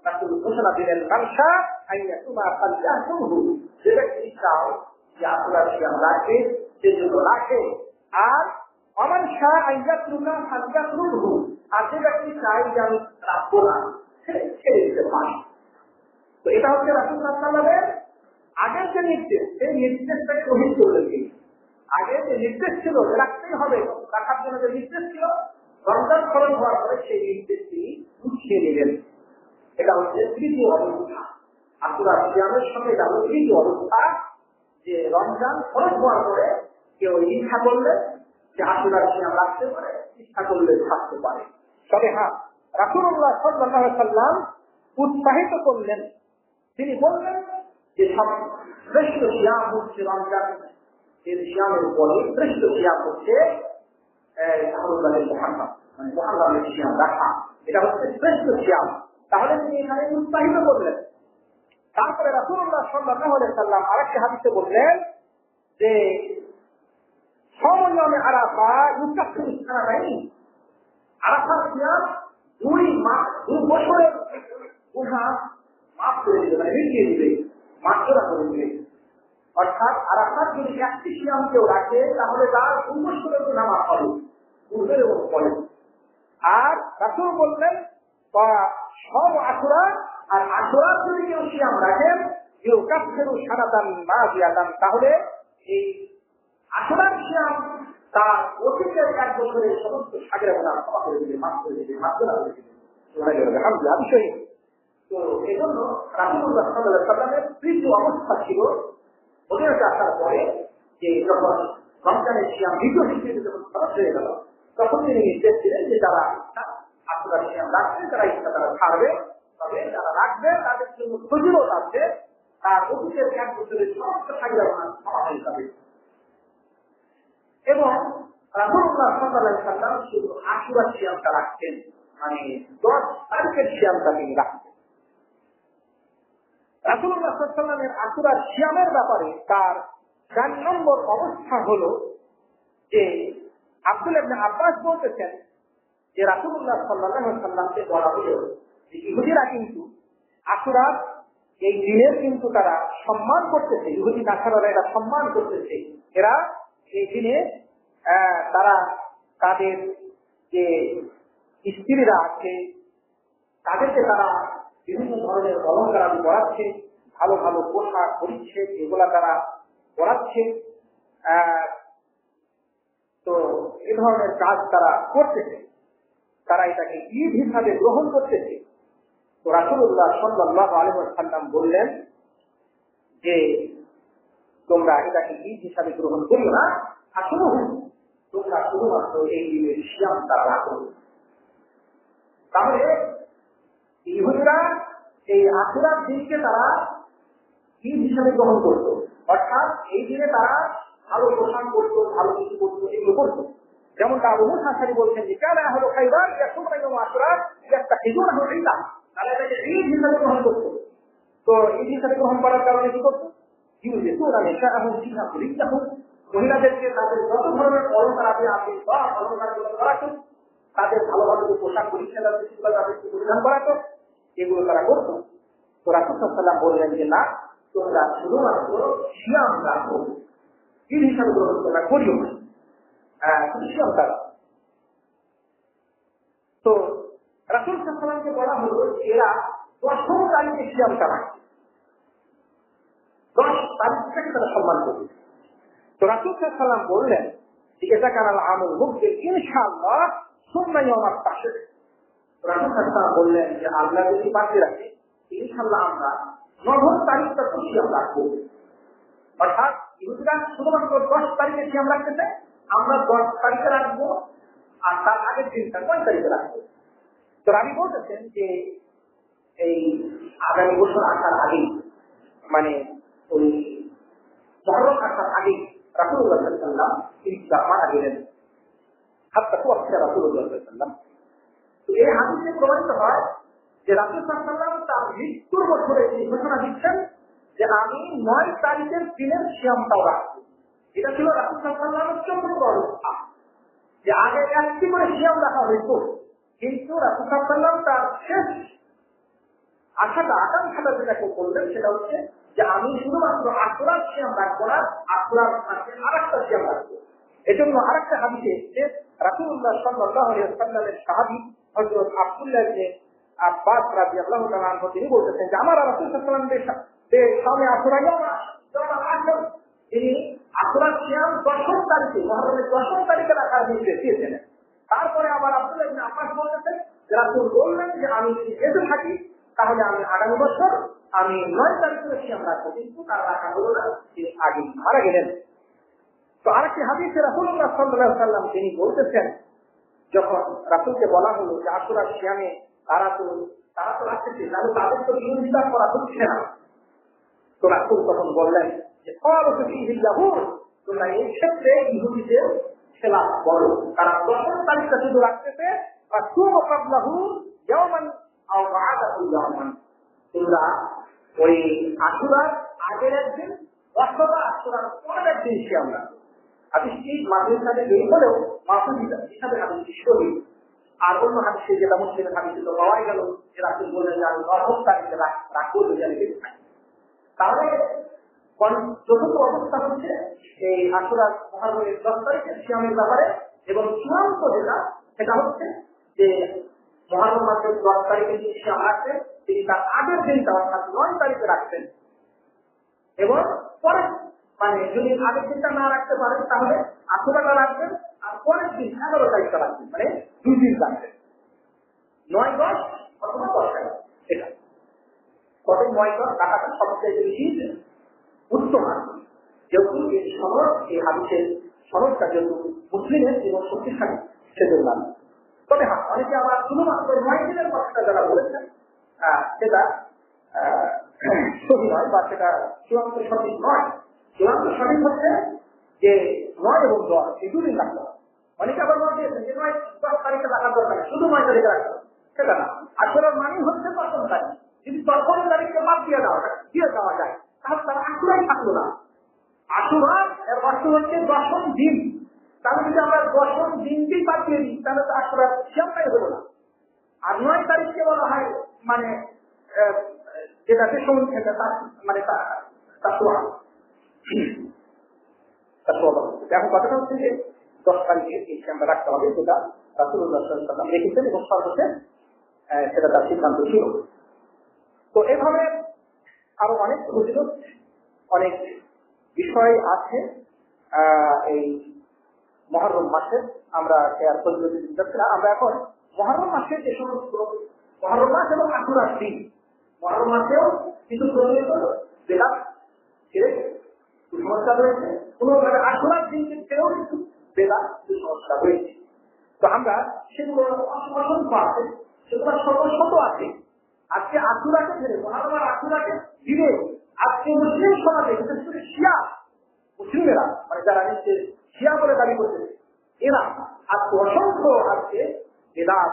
রাসূল ঘোষণা দিলেন মানশা আইয়াতুমা ফালইয়াতুহু, যে ব্যক্তি চাও যে আশুরার সিয়াম রাখে সে যেন রাখে, আর অমান শাহ আইয়াতুনা ফালইয়াতুহু, আর যে ব্যক্তি চাই যে আমি রাখবো না ছেড়ে দিতে পারে। তো এটা হচ্ছে রাসূল সাল্লাল্লাহু আলাইহি ওয়াসাল্লামের আগের যে নির্দেশ, সেই নির্দেশটাকে গ্রহণ করলেন। আগে যে নির্দেশ ছিল রাখতেই হবে, রাখার জন্য যে নির্দেশ ছিল, রমজান খরচ হওয়ার পরে সেই নির্দেশ তিনি উঠিয়ে নিলেন। এটা হচ্ছে তৃতীয় অবস্থা। আশুরার সিয়ামের সঙ্গে এটা হচ্ছে তৃতীয় অবস্থা, যে রমজান খরচ হওয়ার পরে কেউ ইচ্ছা করলে যে আশুরার সিয়াম রাখতে পারে, ইচ্ছা করলে থাকতে পারে। তবে হ্যাঁ, রাসূলুল্লাহ সাল্লাল্লাহু আলাইহি ওয়াসাল্লাম উৎসাহিত করলেন, তিনি বললেন যে সব শ্রেষ্ঠ সিয়াম হচ্ছে রমজান এর সিয়ামের পরে শ্রেষ্ঠ সিয়াম হচ্ছে মুহররমের সিয়াম রাখা, এটা হচ্ছে শ্রেষ্ঠ সিয়াম। তাহলে তিনি এখানে উৎসাহিত করলেন। তারপরে রাসূলুল্লাহ সাল্লাল্লাহু আলাইহি ওয়াসাল্লাম আরেকটি হাদিসে বললেন যে সময়ামে আরাফা ইউকাফিরু সানাতাইন, আরাফার সিয়াম 2 বছরের গুনাহ মাফ করে দিবে, মানে মিটিয়ে দিবে, মাফরা করে দিবে। অর্থাৎ আরাফাত যদি একটি সিয়াম কেউ রাখে তাহলে তার 2 বছরের গুনাহ মাফ হবে, পূর্বের এবং পরে। আর রাসূল বললেন সব আশুরা, আর আশুরা যদি কেউ সিয়াম রাখেন কেউ কাফেরু সানাতান মাজিয়াতান, তাহলে এই আশুরার সিয়াম তার অতীতের 1 বছরের সমস্ত সাগরের গুনাহ ক্ষমা করে দিবে, মাফ করে দিবে, মাফরা করে দিবে। আলহামদুলিল্লাহ। বিষয় তো এই জন্য রাসূলুল্লাহ সাল্লাল্লাহু আলাইহি ওয়াসাল্লামের তৃতীয় অবস্থা ছিল মদিনাতে আসার পরে, যে যখন রমজানের সিয়াম দ্বিতীয় হিসেবে যখন খরচ হয়ে গেল, তখন তিনি নির্দেশ দিলেন যে যারা আশুরার সিয়াম রাখবে তারা ইচ্ছা তারা ছাড়বে, তবে যারা রাখবে তাদের জন্য ফজিলত আছে, তার অতীতের 1 বছরের সমস্ত সাগরের গুনাহ ক্ষমা হয়ে যাবে। এবং রাসূলুল্লাহ সাল্লাল্লাহু আলাইহি ওয়াসাল্লাম শুধু আশুরার সিয়ামটা রাখতেন, মানে 10 তারিখের সিয়ামটা তিনি রাখতেন। রাসূলুল্লাহ সাল্লাল্লাহু আলাইহি ওয়াসাল্লামের আশুরার সিয়ামের ব্যাপারে তার 4 নম্বর অবস্থা হলো যে আব্দুল্লাহ ইবনে আব্বাস বলতেছেন যে রাসূলুল্লাহ সাল্লাল্লাহু আলাইহি ওয়াসাল্লামকে বলা হলো যে ইহুদিরা কিন্তু আশুরার এই দিনের কিন্তু তারা সম্মান করতেছে, ইহুদি নাসারারা এটা সম্মান করতেছে। এরা এই দিনে তারা তাদের যে স্ত্রীরা আছে তাদেরকে তারা বিভিন্ন ধরনের অলঙ্কার পরাচ্ছে, ভালো ভালো পোশাক পরিচ্ছেদ এগুলা তারা পরাচ্ছে। তো এই ধরনের কাজ তারা করতেছে, তারা এটাকে ঈদ হিসাবে গ্রহণ করতেছে। তো রাসূলুল্লাহ সাল্লাল্লাহু আলাইহি ওয়াসাল্লাম বললেন যে তোমরা এটাকে ঈদ হিসাবে গ্রহণ করিও না, আসলে তোমরা শুধুমাত্র এই ঈদের সিয়াম তারা রাখো। তাহলে ইহুদিরা এই আশুরার দিনকে তারা ঈদ হিসাবে গ্রহণ করত, অর্থাৎ এই দিনে তারা ভালো পোশাক করতো, ভালো কিছু করতো, এগুলো করতো। যেমনটা আবু মুসা আশআরী বলছেন যে কানা আহলু খায়বার ইয়াসুমুনা ইয়াউম আশুরা ইয়াত্তাখিযুনাহু ঈদা, তারা এটাকে ঈদ হিসাবে গ্রহণ করতো। তো ঈদ হিসাবে গ্রহণ করার কারণে কি করতো? ইউজিতুনা নিসাআহুম ফিহা কুল্লিয়াহুম, মহিলাদেরকে তাদের যত ধরনের অলংকার আছে বা অলংকারগুলো করাতো, তাদের ভালোভাবে যে পোশাক পরিচ্ছদ আছে সেগুলো তাদেরকে পরিধান করাতো, এগুলো তারা করতো। তো রাসূল সাল্লাল্লাহু আলাইহি ওয়াসাল্লাম বললেন যে না, তোমরা শুধুমাত্র সিয়াম রাখো, ঈদ হিসাবে গ্রহণ তোমরা করিও না, শুধু সিয়াম রাখো। তো রাসূল সাল্লাল্লাহু আলাইহি ওয়াসাল্লামকে বলা হলো এরা 10 তারিখে সিয়ামটা রাখে, 10 তারিখটাকে তারা সম্মান করবে। তো রাসূল সাল্লাল্লাহু আলাইহি ওয়াসাল্লাম বললেন যে এটা কানাল আমল মুকবিল ইনশাআল্লাহ সুম্মা ইয়াউমাত তাশরিক। রাসূল সাল্লাল্লাহু আলাইহি ওয়াসাল্লাম বললেন যে আল্লাহ যদি বাকি রাখে ইনশাআল্লাহ আমরা 9 তারিখটা তো সিয়াম রাখবো। অর্থাৎ ইহুদিরা শুধুমাত্র 10 তারিখে সিয়াম রাখতেছে, আমরা 10 তারিখে রাখবো, আর তার আগের দিনটা 9 তারিখে রাখবো। তো রাবি বলতেছেন যে এই আগামী বছর আসার আগেই, মানে ওই মুহররম আসার আগেই রাসূলুল্লাহ সাল্লাল্লাহু আলাইহি ওয়াসাল্লাম ইসলাম মারা গেলেন, হাত্তা তুওফিয়া রাসূলুল্লাহ সাল্লাল্লাহু আলাইহি ওয়াসাল্লাম। তো এই হাদিসে প্রমাণিত হয় যে রাসূল সাল্লাল্লাহু আলাইহি ওয়াসাল্লাম তার মৃত্যুর বছরে এই ঘোষণা দিচ্ছেন যে আমি 9 তারিখের দিনের সিয়ামটাও রাখবো। এটা ছিল রাসূল সাল্লাল্লাহু আলাইহি ওয়াসাল্লামের চূড়ান্ত অবস্থা, যে আগে একটি করে সিয়াম রাখা হইতো, কিন্তু রাসূল সাল্লাল্লাহু আলাইহি ওয়াসাল্লাম তার শেষ আশাটা, আকাঙ্ক্ষাটা যেটাকে বললেন সেটা হচ্ছে যে আমি শুধুমাত্র আশুরার সিয়াম রাখবো না, আশুরার সাথে আরেকটা সিয়াম রাখবো। এজন্য আরেকটা হাদিসে এসেছে রাসূলুল্লাহ সাল্লাল্লাহু আলাইহি ওয়াসাল্লামের সাহাবী হযরত আব্দুল্লাহ ইবনে আব্বাস রাদিয়াল্লাহু তাআলা আনহু তিনি বলতেছেন যে আমার রাসূল সাল্লাল্লাহু আলাইহি ওয়াসাল্লামের সামনে আশুরা তিনি আশুরার সিয়াম 10 তারিখে, মুহররমের 10 তারিখে রাখার নির্দেশ দিয়েছেন। তারপরে আবার আব্দুল্লাহ ইবনে আব্বাস বলতেছেন যে রাসূল বললেন যে আমি যদি বেঁচে থাকি তাহলে আমি আগামী বছর আমি 9 তারিখে সিয়াম রাখবো, কিন্তু তার রাখা হলো না, তিনি আগে মারা গেলেন। তো আরেকটি হাদিসে রাসূলুল্লাহ সাল্লাল্লাহু আলাইহি ওয়াসাল্লাম তিনি বলতেছেন, যখন রাসূলকে বলা হলো যে আশুরার সিয়ামে তারা তো রাখতেছে, তাহলে তাদের তো বিরোধিতা করা হচ্ছে না। তো রাসূল তখন বললেন যে তোমরা এই ক্ষেত্রে ইহুদিদের খেলাফ বলো, তারা 10 তারিখটা শুধু রাখতেছে, আর তোমরা ওই আশুরার আগের একদিন অথবা আশুরার পরের একদিন সিয়াম রাখো। হাদিসটি মাসুদ সাথে এই হলেও মাসুদ হিসাবে হাদিসটি সহিহ। আর অন্য হাদিসে যেটা মুসলিমের হাদিসে তো পাওয়াই গেল যে রাসূল বললেন যে আমি 10 তারিখে রাখবো যদি আমি বেঁচে থাকি। তাহলে চতুর্থ অবস্থা হচ্ছে এই আশুরার মুহররমের 10 তারিখের সিয়ামের ব্যাপারে, এবং চূড়ান্ত যেটা সেটা হচ্ছে যে মুহররম মাসের 10 তারিখে যে সিয়াম রাখবেন তিনি তার আগের দিনটা অর্থাৎ 9 তারিখে রাখবেন, এবং পরে মানে যদি আগের দিনটা না রাখতে পারেন তাহলে আশুরাটা রাখবেন, আর পরের দিন 11 তারিখটা রাখবেন, মানে 2 দিন রাখবেন, 9-10 অথবা 10 এটা কত 9-10 টাকাটা সবচেয়ে বেশি উত্তম আছে, যেহেতু এই সনদ, এই হাদিসের সনদটা যেহেতু মুসলিমের এবং শক্তিশালী সেজন্য। তবে হ্যাঁ, অনেকে আবার শুধুমাত্র 9 দিনের কথাটা যারা বলেছেন সেটা সহি নয় বা সেটা চূড়ান্ত সঠিক নয়। চূড়ান্ত সঠিক হচ্ছে যে 9 এবং 10 এই 2 দিন রাখতে হবে। অনেকে আবার মনে দিয়েছেন যে 9-10 তারিখে রাখার দরকার নেই, শুধু 9 তারিখে রাখতে হবে, সেটা না। আসলে মানে হচ্ছে 10 তারিখ, যদি 10 তারিখকে বাদ দিয়ে দেওয়া যায় তাহলে তারা আশুরাই থাকলো না। আশুরার এর অর্থ হচ্ছে 10ম দিন, তাহলে যদি আমরা 10ম দিনকেই বাদ দিয়ে দিই তাহলে তো আশুরার সিয়ামটাই হলো না। আর 9 তারিখকে বলা হয় মানে যেটা দেশম মানে এখন কথাটা হচ্ছে যে 10 তারিখে এই সিয়ামটা রাখতে হবে, যেটা রাসূলুল্লাহ সাল্লাল্লাহু আলাইহি ওয়াসাল্লাম রেখেছেন এবং সর্বশেষ সেটা তার সিদ্ধান্ত ছিল। তো এভাবে আরো অনেক ফজিলত, অনেক বিষয় আছে এই মুহররম মাসে, আমরা শেয়ার ফজিলত দিচ্ছি না। আমরা এখন মুহররম মাসে যে সমস্ত মুহররম মাস এবং আশুরার দিন, মুহররম মাসেও কিছু ফজিলত বেদাত শিরক কুসংস্কার রয়েছে, কোনোভাবে আশুরার দিনকে থেকেও কিছু বেদাত কুসংস্কার রয়েছে। তো আমরা সেগুলো অসংখ্য আছে, সেগুলো শত আছে। আজকে আশুরাকে ধরে মুহররম আর আশুরাকে দিনে আজকে মুসলিম সমাজে, বিশেষ করে শিয়া মুসলিমেরা, মানে যারা নিচ্ছে শিয়া বলে দাবি করতেছে, এরা আজকে অসংখ্য আজকে বেদাত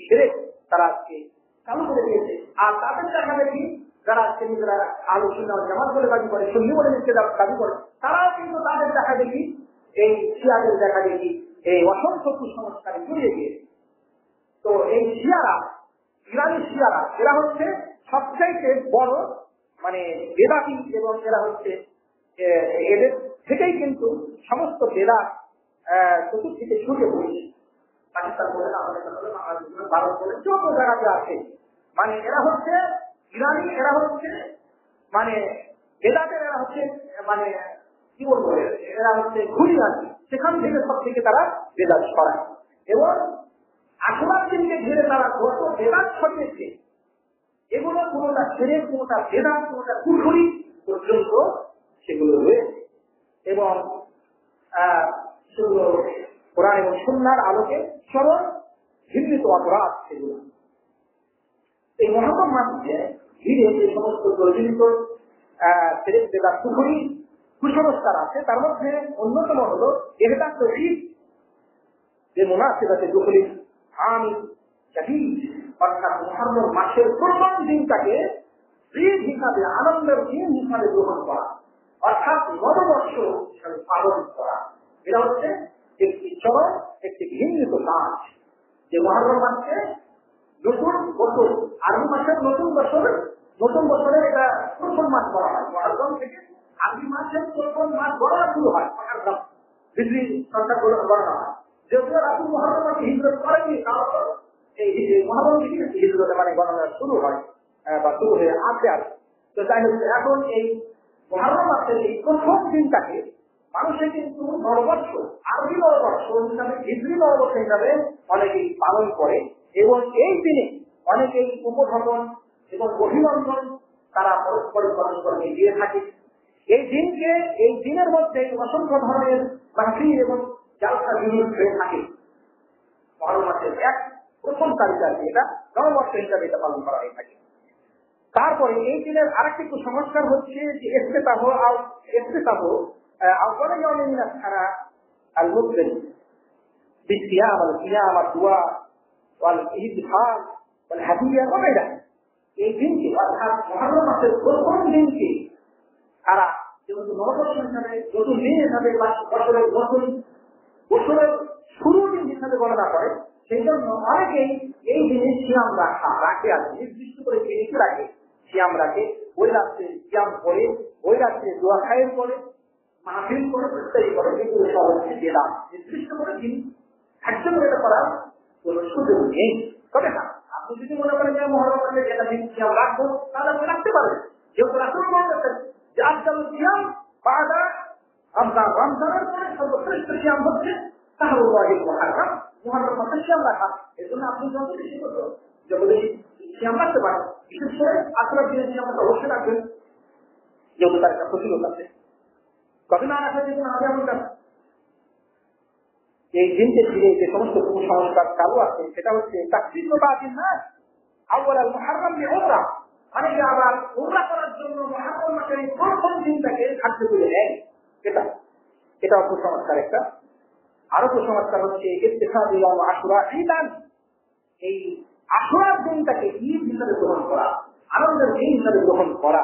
শিরক তারা আজকে চালু করে দিয়েছে। আর তাদের দেখা দেখি যারা আজকে নিজেরা আহলে সুন্নাহ ওয়াল জামাত বলে দাবি করে, সুন্নি বলে নিজেকে দাবি করে, তারাও কিন্তু তাদের দেখা দেখি এই শিয়াদের দেখা দেখি এই অসংখ্য কুসংস্কারে জড়িয়ে গিয়েছে। তো এই শিয়ারা, ইরানি শিয়ারা, এরা হচ্ছে সবচাইতে বড় মানে বেদাতি, এবং এরা হচ্ছে এদের থেকেই কিন্তু সমস্ত বেদাত চতুর্দিকে ছড়িয়ে পড়েছে। পাকিস্তান বলে ভারত বলে যত জায়গাতে আছে, মানে এরা হচ্ছে ইরানি, এরা হচ্ছে মানে বেদাতের, এরা হচ্ছে মানে কি বলবো, এরা হচ্ছে ঘুরি আছে, সেখান থেকে সব থেকে তারা বেদাত ছড়ায়। এবং আশরাফ দিনকে ঘিরে তারা যত বেদাত ছড়িয়েছে, এগুলো কোনোটা ছেড়ে, কোনোটা বেদাত, কোনোটা কুফরি পর্যন্ত সেগুলো রয়েছে। এবং সেগুলো কোরআন এবং সুন্নাহর আলোকে সরল ঘৃণিত অপরাধ সেগুলো। এই মহাত্ম মাসকে ঘিরে যে সমস্ত প্রয়োজনীয় ছেড়ে বেদাত কুফরি কুসংস্কার আছে, তার মধ্যে অন্যতম হল এহদাত তৌহিদ, যে মুনাসিবাতে দুখলি আমি জাহিদ, অর্থাৎ মুহররম মাসের প্রথম দিনটাকে ঈদ হিসাবে, আনন্দের দিন হিসাবে গ্রহণ করা, অর্থাৎ নববর্ষ হিসাবে পালন করা। এটা হচ্ছে একটি চরম, একটি ঘৃণিত কাজ, যে মুহররম মাসকে নতুন বছর, আরবি মাসের নতুন বছরের এটা প্রথম মাস করা হয়। মুহররম থেকে আরবি মাসের প্রথম মাস গণনা শুরু হয়, মুহররম হিজরি সংখ্যা গণনা হয়। যদিও রাসূল মুহররম মাসে হিজরত করেননি, তারপর এই মুহররম থেকে হিজরত মানে গণনা শুরু হয় বা শুরু হয়ে আসে। তো যাই হোক, এখন এই মুহররম মাসের এই প্রথম দিনটাকে মানুষের কিন্তু নববর্ষ, আরবি নববর্ষ হিসাবে, হিজরি নববর্ষ হিসাবে অনেকেই পালন করে। এবং এই দিনে অনেকেই উপঢৌকন এবং অভিনন্দন তারা পরস্পর দিয়ে থাকে। এই দিনকে, এই দিনের মধ্যে অসংখ্য ধরনের মাহফিল এবং জালসা বিনিয়োগ হয়ে থাকে। মুহররম মাসের প্রথম তারিখে এটা নববর্ষ হিসাবে এটা পালন করা হয়ে থাকে। তারপরে এই দিনের আরেকটি কুসংস্কার হচ্ছে যে أول يوم من السنة المقبل بالصيام والقيام والدعاء والاحتفال والهدية وغيرها। এই দিনকে অর্থাৎ মুহররম মাসের প্রথম দিনকে তারা যেহেতু নববর্ষ হিসাবে, নতুন দিন হিসাবে বা বছরের শুরুর দিন হিসাবে গণনা করে, সেই জন্য অনেকেই এই দিনে সিয়াম রাখে আছে, নির্দিষ্ট করে জিনিস রাখে, সিয়াম রাখে, ওই রাত্রে সিয়াম করে, ওই রাত্রে দোয়া খায়ের করে, মাহফিল করে, ইত্যাদি করে। কিন্তু সব হচ্ছে বেদাত। নির্দিষ্ট করে দিন ধার্য করে এটা করার কোন সুযোগ নেই। তবে না, আপনি যদি মনে করেন যে মুহররম মাসে যেটা দিন সিয়াম রাখবো, তাহলে আপনি রাখতে পারেন। যেহেতু রাসূল বলেছেন যে আফদালু সিয়াম বাদা রমজানের পরে সর্বশ্রেষ্ঠ সিয়াম হচ্ছে শাহরুল্লাহিল মুহররম, মুহররম মাসে সিয়াম রাখা। এর জন্য আপনি যত বেশি করবেন, যত বেশি সিয়াম রাখতে পারেন। বিশেষ করে আশরাফ দিনের সিয়ামটা অবশ্যই রাখবেন, যেহেতু তার একটা ফজিলত আছে। কবে না রাখা যেতে হবে এমন কাজ। এই দিনকে ঘিরে যে সমস্ত কুসংস্কার চালু আছে, সেটা হচ্ছে তাকসীরুবাদিন নাস আউয়াল আল মুহররম লিউমরা, মানে আবার উমরা করার জন্য মুহররম মাসের প্রথম দিনটাকে ধার্য করে নেয়। এটা কুসংস্কার একটা। আরো কুসংস্কার হচ্ছে ইত্তিখাযুল আশুরা ঈদান, এই আশুরার দিনটাকে ঈদ হিসেবে গ্রহণ করা, আনন্দের দিন হিসেবে গ্রহণ করা।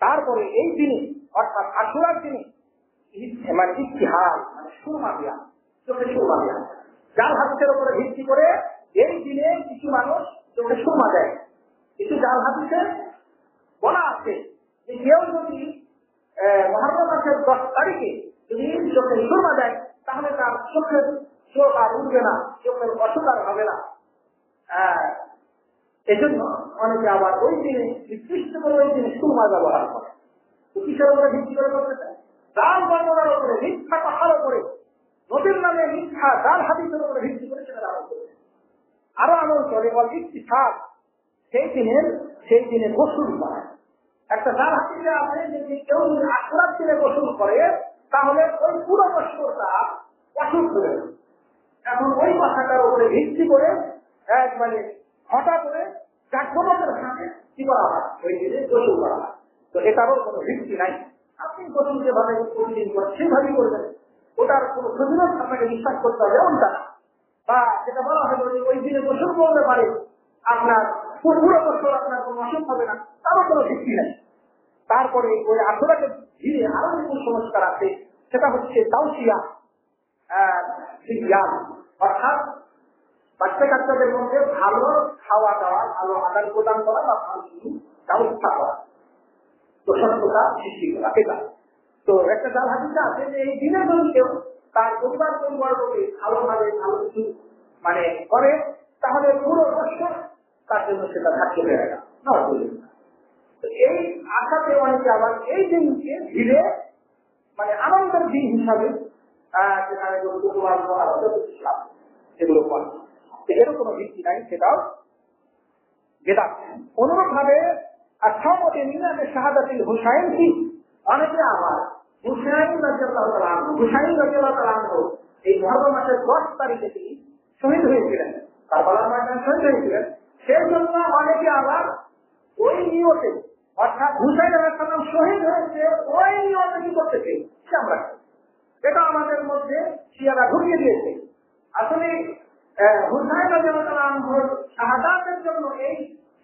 তারপরে এই দিনে অর্থাৎ আশুরার দিনে মানে ইতিহাস মানে সুরমা দেয়া, চোখে সুরমা দেয়া, জাল হাদিসের উপরে ভিত্তি করে এই দিনে কিছু মানুষ চোখে সুরমা দেয়। কিছু জাল হাদিসে বলা আছে যে কেউ যদি মুহররম মাসের 10 তারিখে যদি চোখে সুরমা দেয়, তাহলে তার চোখের চোখ আর উঠবে না, চোখের অসুখ আর হবে না। এজন্য অনেকে আবার ওই দিনে নির্দিষ্ট করে ওই দিনে সুরমা ব্যবহার করে। কিসের উপরে ভিত্তি করে করতেছে? জাল বর্ণনার উপরে, মিথ্যা কথার উপরে, নবীর নামে মিথ্যা জাল হাদিসের উপরে ভিত্তি করে সেটা আমল করে। আরো আমল করে ইত্তিফাক, সেই দিনে গোসল করা। একটা জাল হাদিসে আছে যে কেউ যদি আশুরার দিনে গোসল করে, তাহলে ওই পুরো বছরটা অসুখ হয়ে যাবে। এখন ওই কথাটার উপরে ভিত্তি করে মানে হঠাৎ করে জাগ্রতের সাথে কি করা হয়, ওই দিনে গোসল করা হয়। তো এটারও কোনো ভিত্তি নাই। আপনি গোসল যেভাবে প্রতিদিন করেন সেভাবেই করবেন, ওটার কোনো ফজিলত আপনাকে বিশ্বাস করতে হবে এমনটা না। বা যেটা বলা হয় যে ওই দিনে গোসল করতে পারে আপনার পুরো বছর আপনার কোনো অসুখ হবে না, তারও কোনো ভিত্তি নাই। তারপরে ওই আশুরাকে ঘিরে আরো যে কুসংস্কার আছে, সেটা হচ্ছে তাওসিয়া, অর্থাৎ বাচ্চা কাচ্চাদের মধ্যে ভালো খাওয়া দাওয়া, ভালো আদান প্রদান করা বা ভালো কিছু ব্যবস্থা করা, প্রশস্ততা সৃষ্টি করা, এটা। তো একটা জাল হাদিসে আছে যে এই দিনে যদি কেউ তার পরিবার পরিবর্গকে ভালোভাবে ভালো কিছু মানে করে, তাহলে পুরো বছর তার জন্য সেটা থাকতে পারে না। তো এই আশাতে অনেকে আবার এই দিনকে ঘিরে মানে আনন্দের দিন হিসাবে যেখানে সেগুলো করে, এরও কোনো ভিত্তি নাই, সেটাও বেদাত। অনুরূপ ভাবে শাহাদাতুল হুসাইন কি, অনেকে আবার হুসাইন রাদিয়াল্লাহু তাআলা আনহু এই মুহররম মাসের 10 তারিখে তিনি শহীদ হয়েছিলেন, কারবালার ময়দানে শহীদ হয়েছিলেন। সেই জন্য অনেকে আবার ওই নিয়তে, অর্থাৎ হুসাইন আলাইহিস সালাম শহীদ হয়েছে ওই নিয়তে কি করতেছে, আমরা এটা আমাদের মধ্যে শিয়ারা ঢুকিয়ে দিয়েছে। আসলে হুসাইন রাদিয়াল্লাহু তাআলা আনহুর শাহাদাতের জন্য এই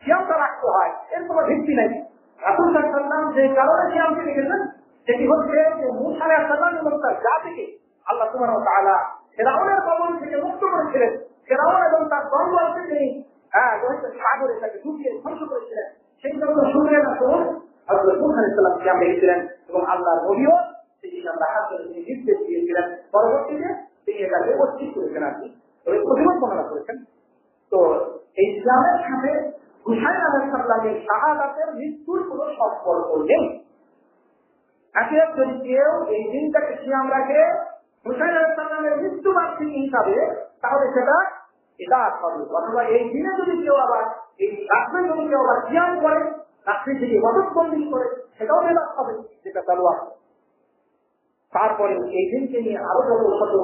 সিয়ামটা রাখতে হয়, এর কোনো ভিত্তি নেই। রাসূল সাল্লাল্লাহু আলাইহি ওয়াসাল্লাম যে কারণে সিয়ামটি রেখেছেন সেটি হচ্ছে যে মূসা আলাইহিস সালাম এবং তার জাতিকে আল্লাহ সুবহানাহু ওয়া তাআলা ফিরআউনের কবল থেকে মুক্ত করেছিলেন। ফিরআউন এবং তার দলবলকে তিনি লোহিত সাগরে তাকে ডুবিয়ে ধ্বংস করেছিলেন। সেই জন্য শুকরিয়া রাসূল হযরত মূসা আলাইহিস সালাম সিয়াম রেখেছিলেন এবং আল্লাহর নবীও সেই সিয়াম রাখার জন্য তিনি নির্দেশ দিয়েছিলেন। পরবর্তীতে তিনি এটাকে অস্বীকার করেছেন, আর কি প্রতিবাদ বর্ণনা করেছেন। তো এই ইসলামের সাথে হুসাইন আলাইহিস সালামের শাহাদাতের মৃত্যুর কোনো সম্পর্ক নেই। আজকে যদি কেউ এই দিনটাকে সিয়াম রাখে হুসাইন আলাইহিস সালামের মৃত্যু বার্ষিকী হিসাবে, তাহলে সেটা বিদআত হবে। অথবা এই দিনে যদি কেউ আবার এই রাত্রে যদি কেউ আবার সিয়াম করে, রাত্রি থেকে ওয়াজবন্দি করে, সেটাও বিদআত হবে, যেটা চালু আছে। তারপরে এই দিনকে নিয়ে আরো যত শত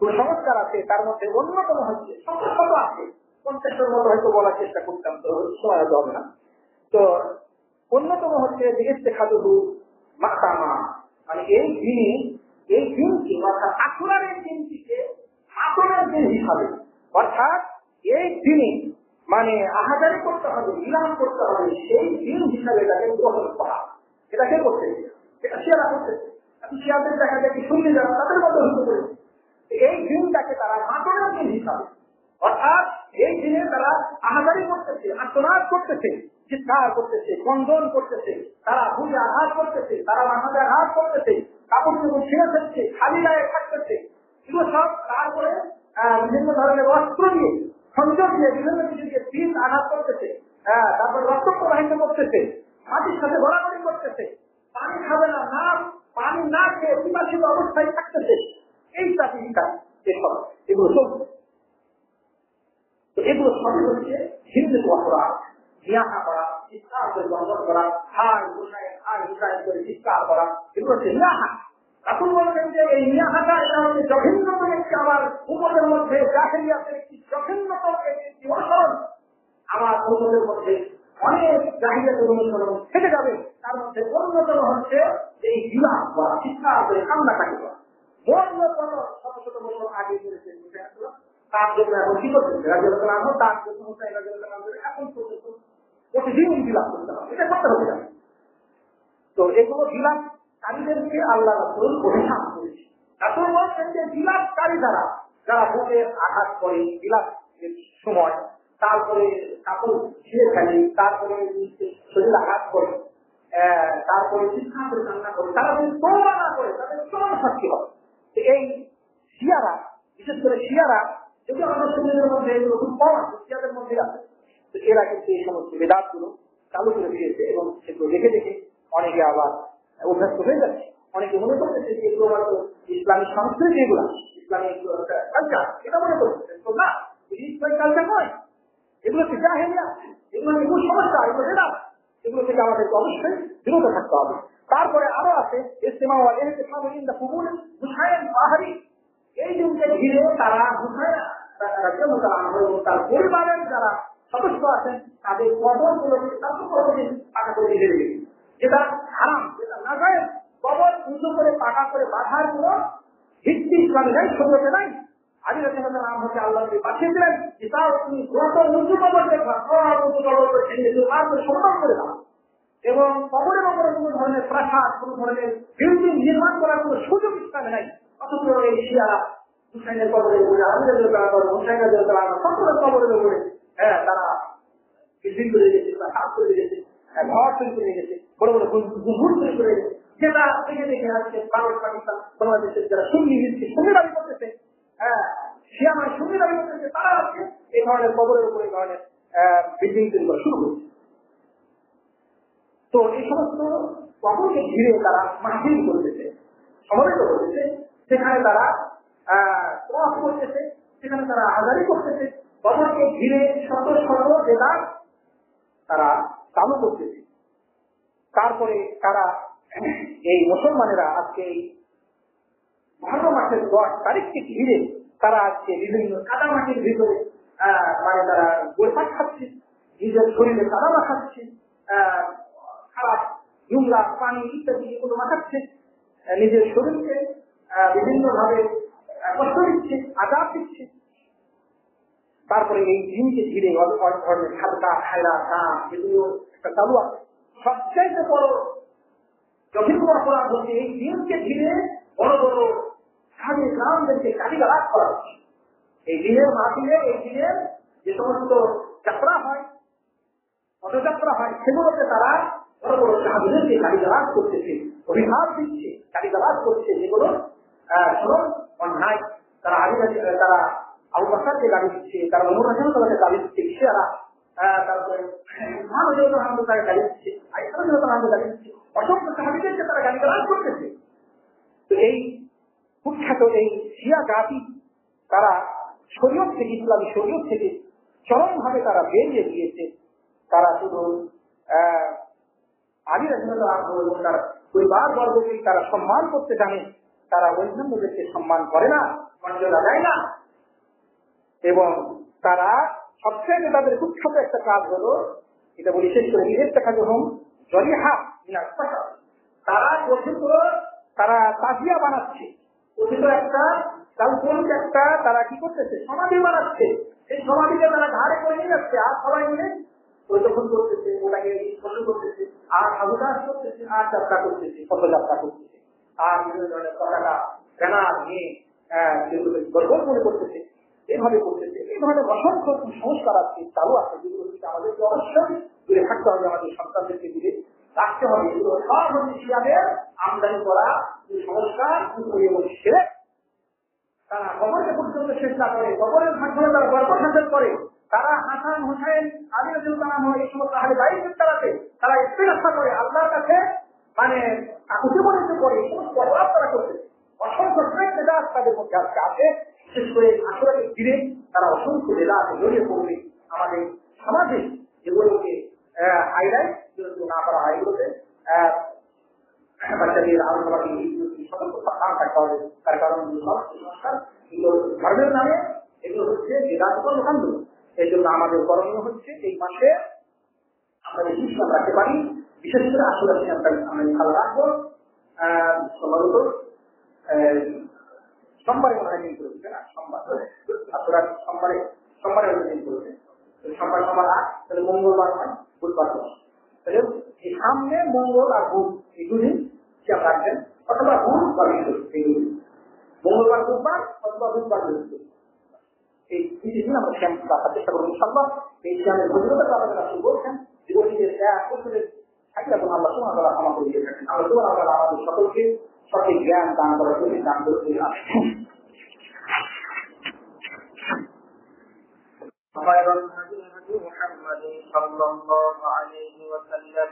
কুসংস্কার আছে, তার মধ্যে অন্যতম হচ্ছে, শত শত আছে, 50-এর মতো হয়তো বলার চেষ্টা করতাম, তো সময় হবে না। তো অন্যতম হচ্ছে যে ইস্তেখাদুহু মাকামা, মানে এই দিনটি অর্থাৎ আশুরার এই দিনটিকে মাতনের দিন হিসাবে, অর্থাৎ এই দিনে মানে আহাজারি করতে হবে, ইলাম করতে হবে, সেই দিন হিসাবে এটাকে গ্রহণ করা, এটাকে করতে, এটা শিয়ারা করতেছে। শিয়াদের দেখা যায় কি শুনতে যারা তাদের মধ্যে হতে পেরেছে এই দিনটাকে তারা মাতনের দিন হিসাবে, অর্থাৎ এই দিনে তারা আহাজারি করতেছে, আত্মনাদ করতেছে, চিৎকার করতেছে, কন্দন করতেছে, তারা ভুলে আঘাত করতেছে, তারা মাথাতে আঘাত করতেছে, কাপড় চোপড় ছিঁড়ে ফেলছে, খালি গায়ে থাকতেছে, এগুলো সব। তারপরে বিভিন্ন ধরনের অস্ত্র দিয়ে, খঞ্জর দিয়ে, বিভিন্ন কিছু দিয়ে পিঠ আঘাত করতেছে, তারপর রক্ত প্রবাহিত করতেছে, মাটির সাথে গড়াগড়ি করতেছে, পানি খাবে না, পানি না খেয়ে পিপাসিত অবস্থায় থাকতেছে, এই চাকরিটা এসব এগুলো চলছে। তো এগুলো সবই হচ্ছে হিন্দু অপরাধ। নিয়াহা করা, চিৎকার করে গন্ধন করা, হার হুসাইন করে চিৎকার করা, এগুলো হচ্ছে নিয়াহা। রাসূল বলেন যে এই নিয়াহাটা এটা হচ্ছে জঘন্যতম একটি, আমার উম্মতের মধ্যে জাহেলিয়াতের একটি জঘন্যতম একটি অনুসরণ। আমার উম্মতের মধ্যে অনেক জাহেলিয়াতের অনুসরণ থেকে যাবে, তার মধ্যে অন্যতম হচ্ছে এই বিলাপ করা, চিৎকার করে কান্নাকাটি করা। অন্যতম শত শত বছর আগে করেছে তার জন্য এখন কি করতেছে রাদিয়াল্লাহু আনহু, তার জন্য হুসাইন রাদিয়াল্লাহু আনহু এখন পর্যন্ত প্রতিদিন বিলাপ করতে হবে, এটা করতে হবে না। তো এগুলো বিলাপকারীদেরকে আল্লাহ রাসূল অভিশাপ করেছে। রাসূল বলছেন যে বিলাপকারী যারা বুকে আঘাত করে বিলাপের সময়, তারপরে কাপড় ছিঁড়ে ফেলে, তারপরে শরীরে আঘাত করে, তারপরে চিৎকার করে কান্না করে, তারা যদি তওবা না করে তাদের চরম শাস্তি হবে। এই শিয়ারা, বিশেষ করে শিয়ারা, যদি আমাদের শরীরের মধ্যে এগুলো খুব কম আছে, শিয়াদের মধ্যে আছে, তো এরা কিন্তু এই সমস্ত বিদআত গুলো চালু করে দিয়েছে এবং সেগুলো দেখে দেখে অনেকে আবার অভ্যস্ত হয়ে যাচ্ছে। অনেকে মনে করতেছে যে এগুলো হয়তো ইসলামী সংস্কৃতি, এগুলো ইসলামী কালচার, এটা মনে করতেছে। তো না, ইসলামী কালচার নয়, এগুলো হচ্ছে জাহেলিয়া, এগুলো এগুলো সমস্যা, এগুলো বিদআত, এগুলো থেকে আমাদেরকে অবশ্যই বিরত থাকতে হবে। তারপরে আরো আছে ইজতিমা ওয়াল ইহতিফাম ইনদা কুবুল হুসাইন পাহাড়ি, এই দিনকে ঘিরে তারা হুসাইন রাদিয়াল্লাহু তাআলা আনহু এবং তার পরিবারের যারা সদস্য আছেন তাদের কবরগুলোকে পাকা করে দিয়ে দেবে, যেটা হারাম, যেটা নাজায়েজ। কবর উঁচু করে পাকা করে বাঁধার কোনো ভিত্তি ইসলামে নাই, শরীয়তে নাই। আলী রাদিয়াল্লাহু তাআলা আনহুকে আল্লাহ পাঠিয়ে দিলেন যে তাও তুমি যত উঁচু কবর দেখবা সব উঁচু কবর করে ছেড়ে দিও, আর সম্মান করে দাও, এবং কবরের উপরে কোনো ধরনের প্রাসাদ, কোনো ধরনের বিল্ডিং নির্মাণ করার কোনো সুযোগ ইসলামে নাই। অথচ এই শিয়ারা হুসাইনের কবরের উপরে, আমিরের হুসাইনের সকলের কবরের উপরে তারা বিল্ডিং করে গেছে, কাজ করে গেছে, ঘর তৈরি করে গেছে, বড় বড় ঘুর তৈরি করে গেছে, যেটা দেখে দেখে আসছে ভারত পাকিস্তান বাংলাদেশের যারা সুন্নি দিচ্ছে, সুন্নি দাবি করতেছে, শিয়া নয় সুন্নি দাবি করতেছে, তারা আজকে এই ধরনের কবরের উপরে এই ধরনের বিল্ডিং তৈরি করা শুরু করছে। তো এই সমস্ত কবরকে ঘিরে তারা মাহফিল করতেছে, সমবেত করতেছে, সেখানে তারা ওয়াজ করতেছে, সেখানে তারা আজারি করতেছে, কবরকে ঘিরে শত শত জেলা তারা চালু করতেছে। তারপরে তারা এই মুসলমানেরা আজকে এই মহরম মাসের 10 তারিখকে ঘিরে তারা আজকে বিভিন্ন কাদামাটির ভিতরে মানে তারা গোলপাট খাচ্ছে, নিজের শরীরে কাদা মাখাচ্ছে, খারাপ নোংরা পানি ইত্যাদি এগুলো মাখাচ্ছে, নিজের শরীরকে বিভিন্ন ভাবে কষ্ট দিচ্ছে, আঘাত দিচ্ছে। তারপরে এই দিনকে ঘিরে অনেক ধরনের খালকা খায়রা দাম এগুলো একটা চালু আছে। সবচাইতে বড় জঘন্য অপরাধ হচ্ছে এই দিনকে ঘিরে বড় বড় সাহায্য গ্রামদেরকে গালিগালাজ করা হচ্ছে। এই দিনের মাহফিলে এই দিনের যে সমস্ত যাত্রা হয়, পদযাত্রা হয়, সেগুলোতে তারা বড় বড় সাহায্যদেরকে গালিগালাজ করতেছে, অভিভাব দিচ্ছে, গালিগালাজ করছে, যেগুলো চরম অন্যায়। তারা তারা আবু বকরকে গালি দিচ্ছে, তারা ওমর রাদিয়াল্লাহু গালি দিচ্ছে, শিয়ারা তারপরে তারা গালি দিচ্ছে, আয়েশা রাদিয়াল্লাহু গালি দিচ্ছে, অসংখ্য সাহাবীদেরকে তারা গালিগালাজ করতেছে। তো এই কুখ্যাত এই শিয়া জাতি তারা শরীয়ত থেকে, ইসলামী শরীয়ত থেকে চরমভাবে তারা বেরিয়ে গিয়েছে। তারা শুধু আলী রাদিয়াল্লাহু আনহু এবং তার পরিবার বর্গকে তারা সম্মান করতে জানে, তারা অন্যান্যদেরকে সম্মান করে না, মর্যাদা দেয় না। এবং তারা সবচেয়ে তাদের কুখ্যাত একটা কাজ হলো, এটা বলি শেষ করে, নিজের টাকা যখন জরিহা তারা কথিত তারা তাজিয়া বানাচ্ছে, কথিত একটা কাল্পনিক একটা তারা কি করতেছে, সমাধি বানাচ্ছে। এই সমাধিকে তারা ঘাড়ে করে নিয়ে যাচ্ছে, আর সবাই মিলে পরিদর্শন করতেছে, ওটাকে স্পর্শ করতেছে, আর সাধুদাস করতেছে, আর যাত্রা করতেছে, পথযাত্রা করতেছে, আর বিভিন্ন ধরনের পতাকা ব্যানার নিয়ে গর্ব মনে করতেছে, এভাবে করতেছে। এই ধরনের অসংখ্য সংস্কার আছে, চালু আছে, যেগুলো হচ্ছে আমাদেরকে অবশ্যই দূরে থাকতে হবে, আমাদের সন্তানদেরকে দূরে রাখতে হবে। এগুলো সব হচ্ছে শিয়াদের আমদানি করা সংস্কার এবং শেখ। তারা কবরকে পর্যন্ত চেষ্টা করে, কবরের মাধ্যমে তারা গর্ব হাসিল করে। তারা হাসান হুসাইন আলী রাদিয়াল্লাহু আনহু এই সমস্ত আহলে বাইতের তারাতে তারা ইস্তেগফার করে, আল্লাহর কাছে মানে উদ্দীপনিত করে, এই সমস্ত অপরাধ তারা করছে। অসংখ্য বেদাত তাদের মধ্যে আজকে আছে। বিশেষ করে আশুরাকে ঘিরে তারা অসংখ্য বেদাতে জড়িয়ে পড়বে। আমাদের সমাজে যেগুলোকে হাইলাইট না করা হয়, এগুলোতে বাচ্চাদের আলোচনাকে সতর্ক থাকতে হবে। তার কারণ সংস্কার এগুলো ধর্মের নামে, এগুলো হচ্ছে বেদাতকর আন্দোলন। এই জন্য আমাদের করণীয় হচ্ছে এই মাসে আমরা বেশি ইসলাম রাখতে পারি, বিশেষ করে আশুরা আমরা খেয়াল রাখবো। সম্ভবত সোমবারে মনে হয় দিন করেছে না, সোমবার আশুরা সোমবারে দিন করেছে, সোমবার 8, তাহলে মঙ্গলবার হয়, বুধবার 10। তাহলে এই সামনে মঙ্গল আর বুধ এই দুদিন খেয়াল রাখবেন, অথবা বুধ বা বৃহস্পতি, এই দুদিন মঙ্গলবার বুধবার অথবা বুধবার বৃহস্পতি, এই 2 দিন আমরা শ্যাম রাখার চেষ্টা করবো ইনশাআল্লাহ। এই শ্যামের ফজিলতের ব্যাপারে রাসূল বলছেন, জীবনীদের এক বছরের থাকলে এখন আল্লাহ সুবহানাহু ওয়া তাআলা ক্ষমা করে দিয়ে থাকেন। আল্লাহ সুবহানাহু ওয়া তাআলা আমাদের সকলকে সঠিক জ্ঞান দান করার জন্য দান করতে আসেন। خير الهدي هدي محمد صلى الله عليه وسلم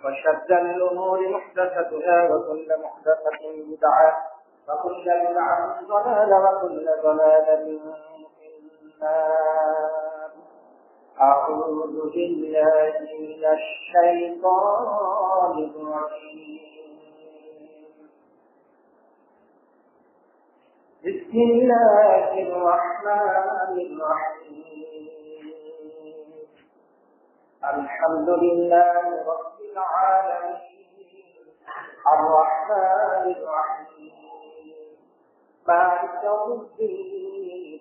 وشر الأمور محدثاتها وكل محدثة بدعة وكل بدعة ضلالة وكل ضلالة في النار. أعوذ بالله من الشيطان الرجيم. بسم الله الرحمن الرحيم. الحمد لله رب العالمين الرحمن الرحيم مالك يوم الدين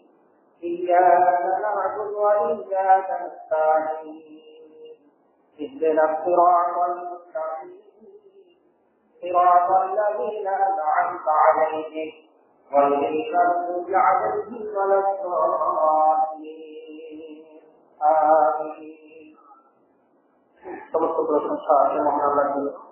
إياك نعبد وإياك نستعين اهدنا الصراط المستقيم صراط الذين أنعمت عليهم غير المغضوب عليهم ولا الضالين آمين. সমস্ত প্রশংসা মহান আল্লাহর জন্য।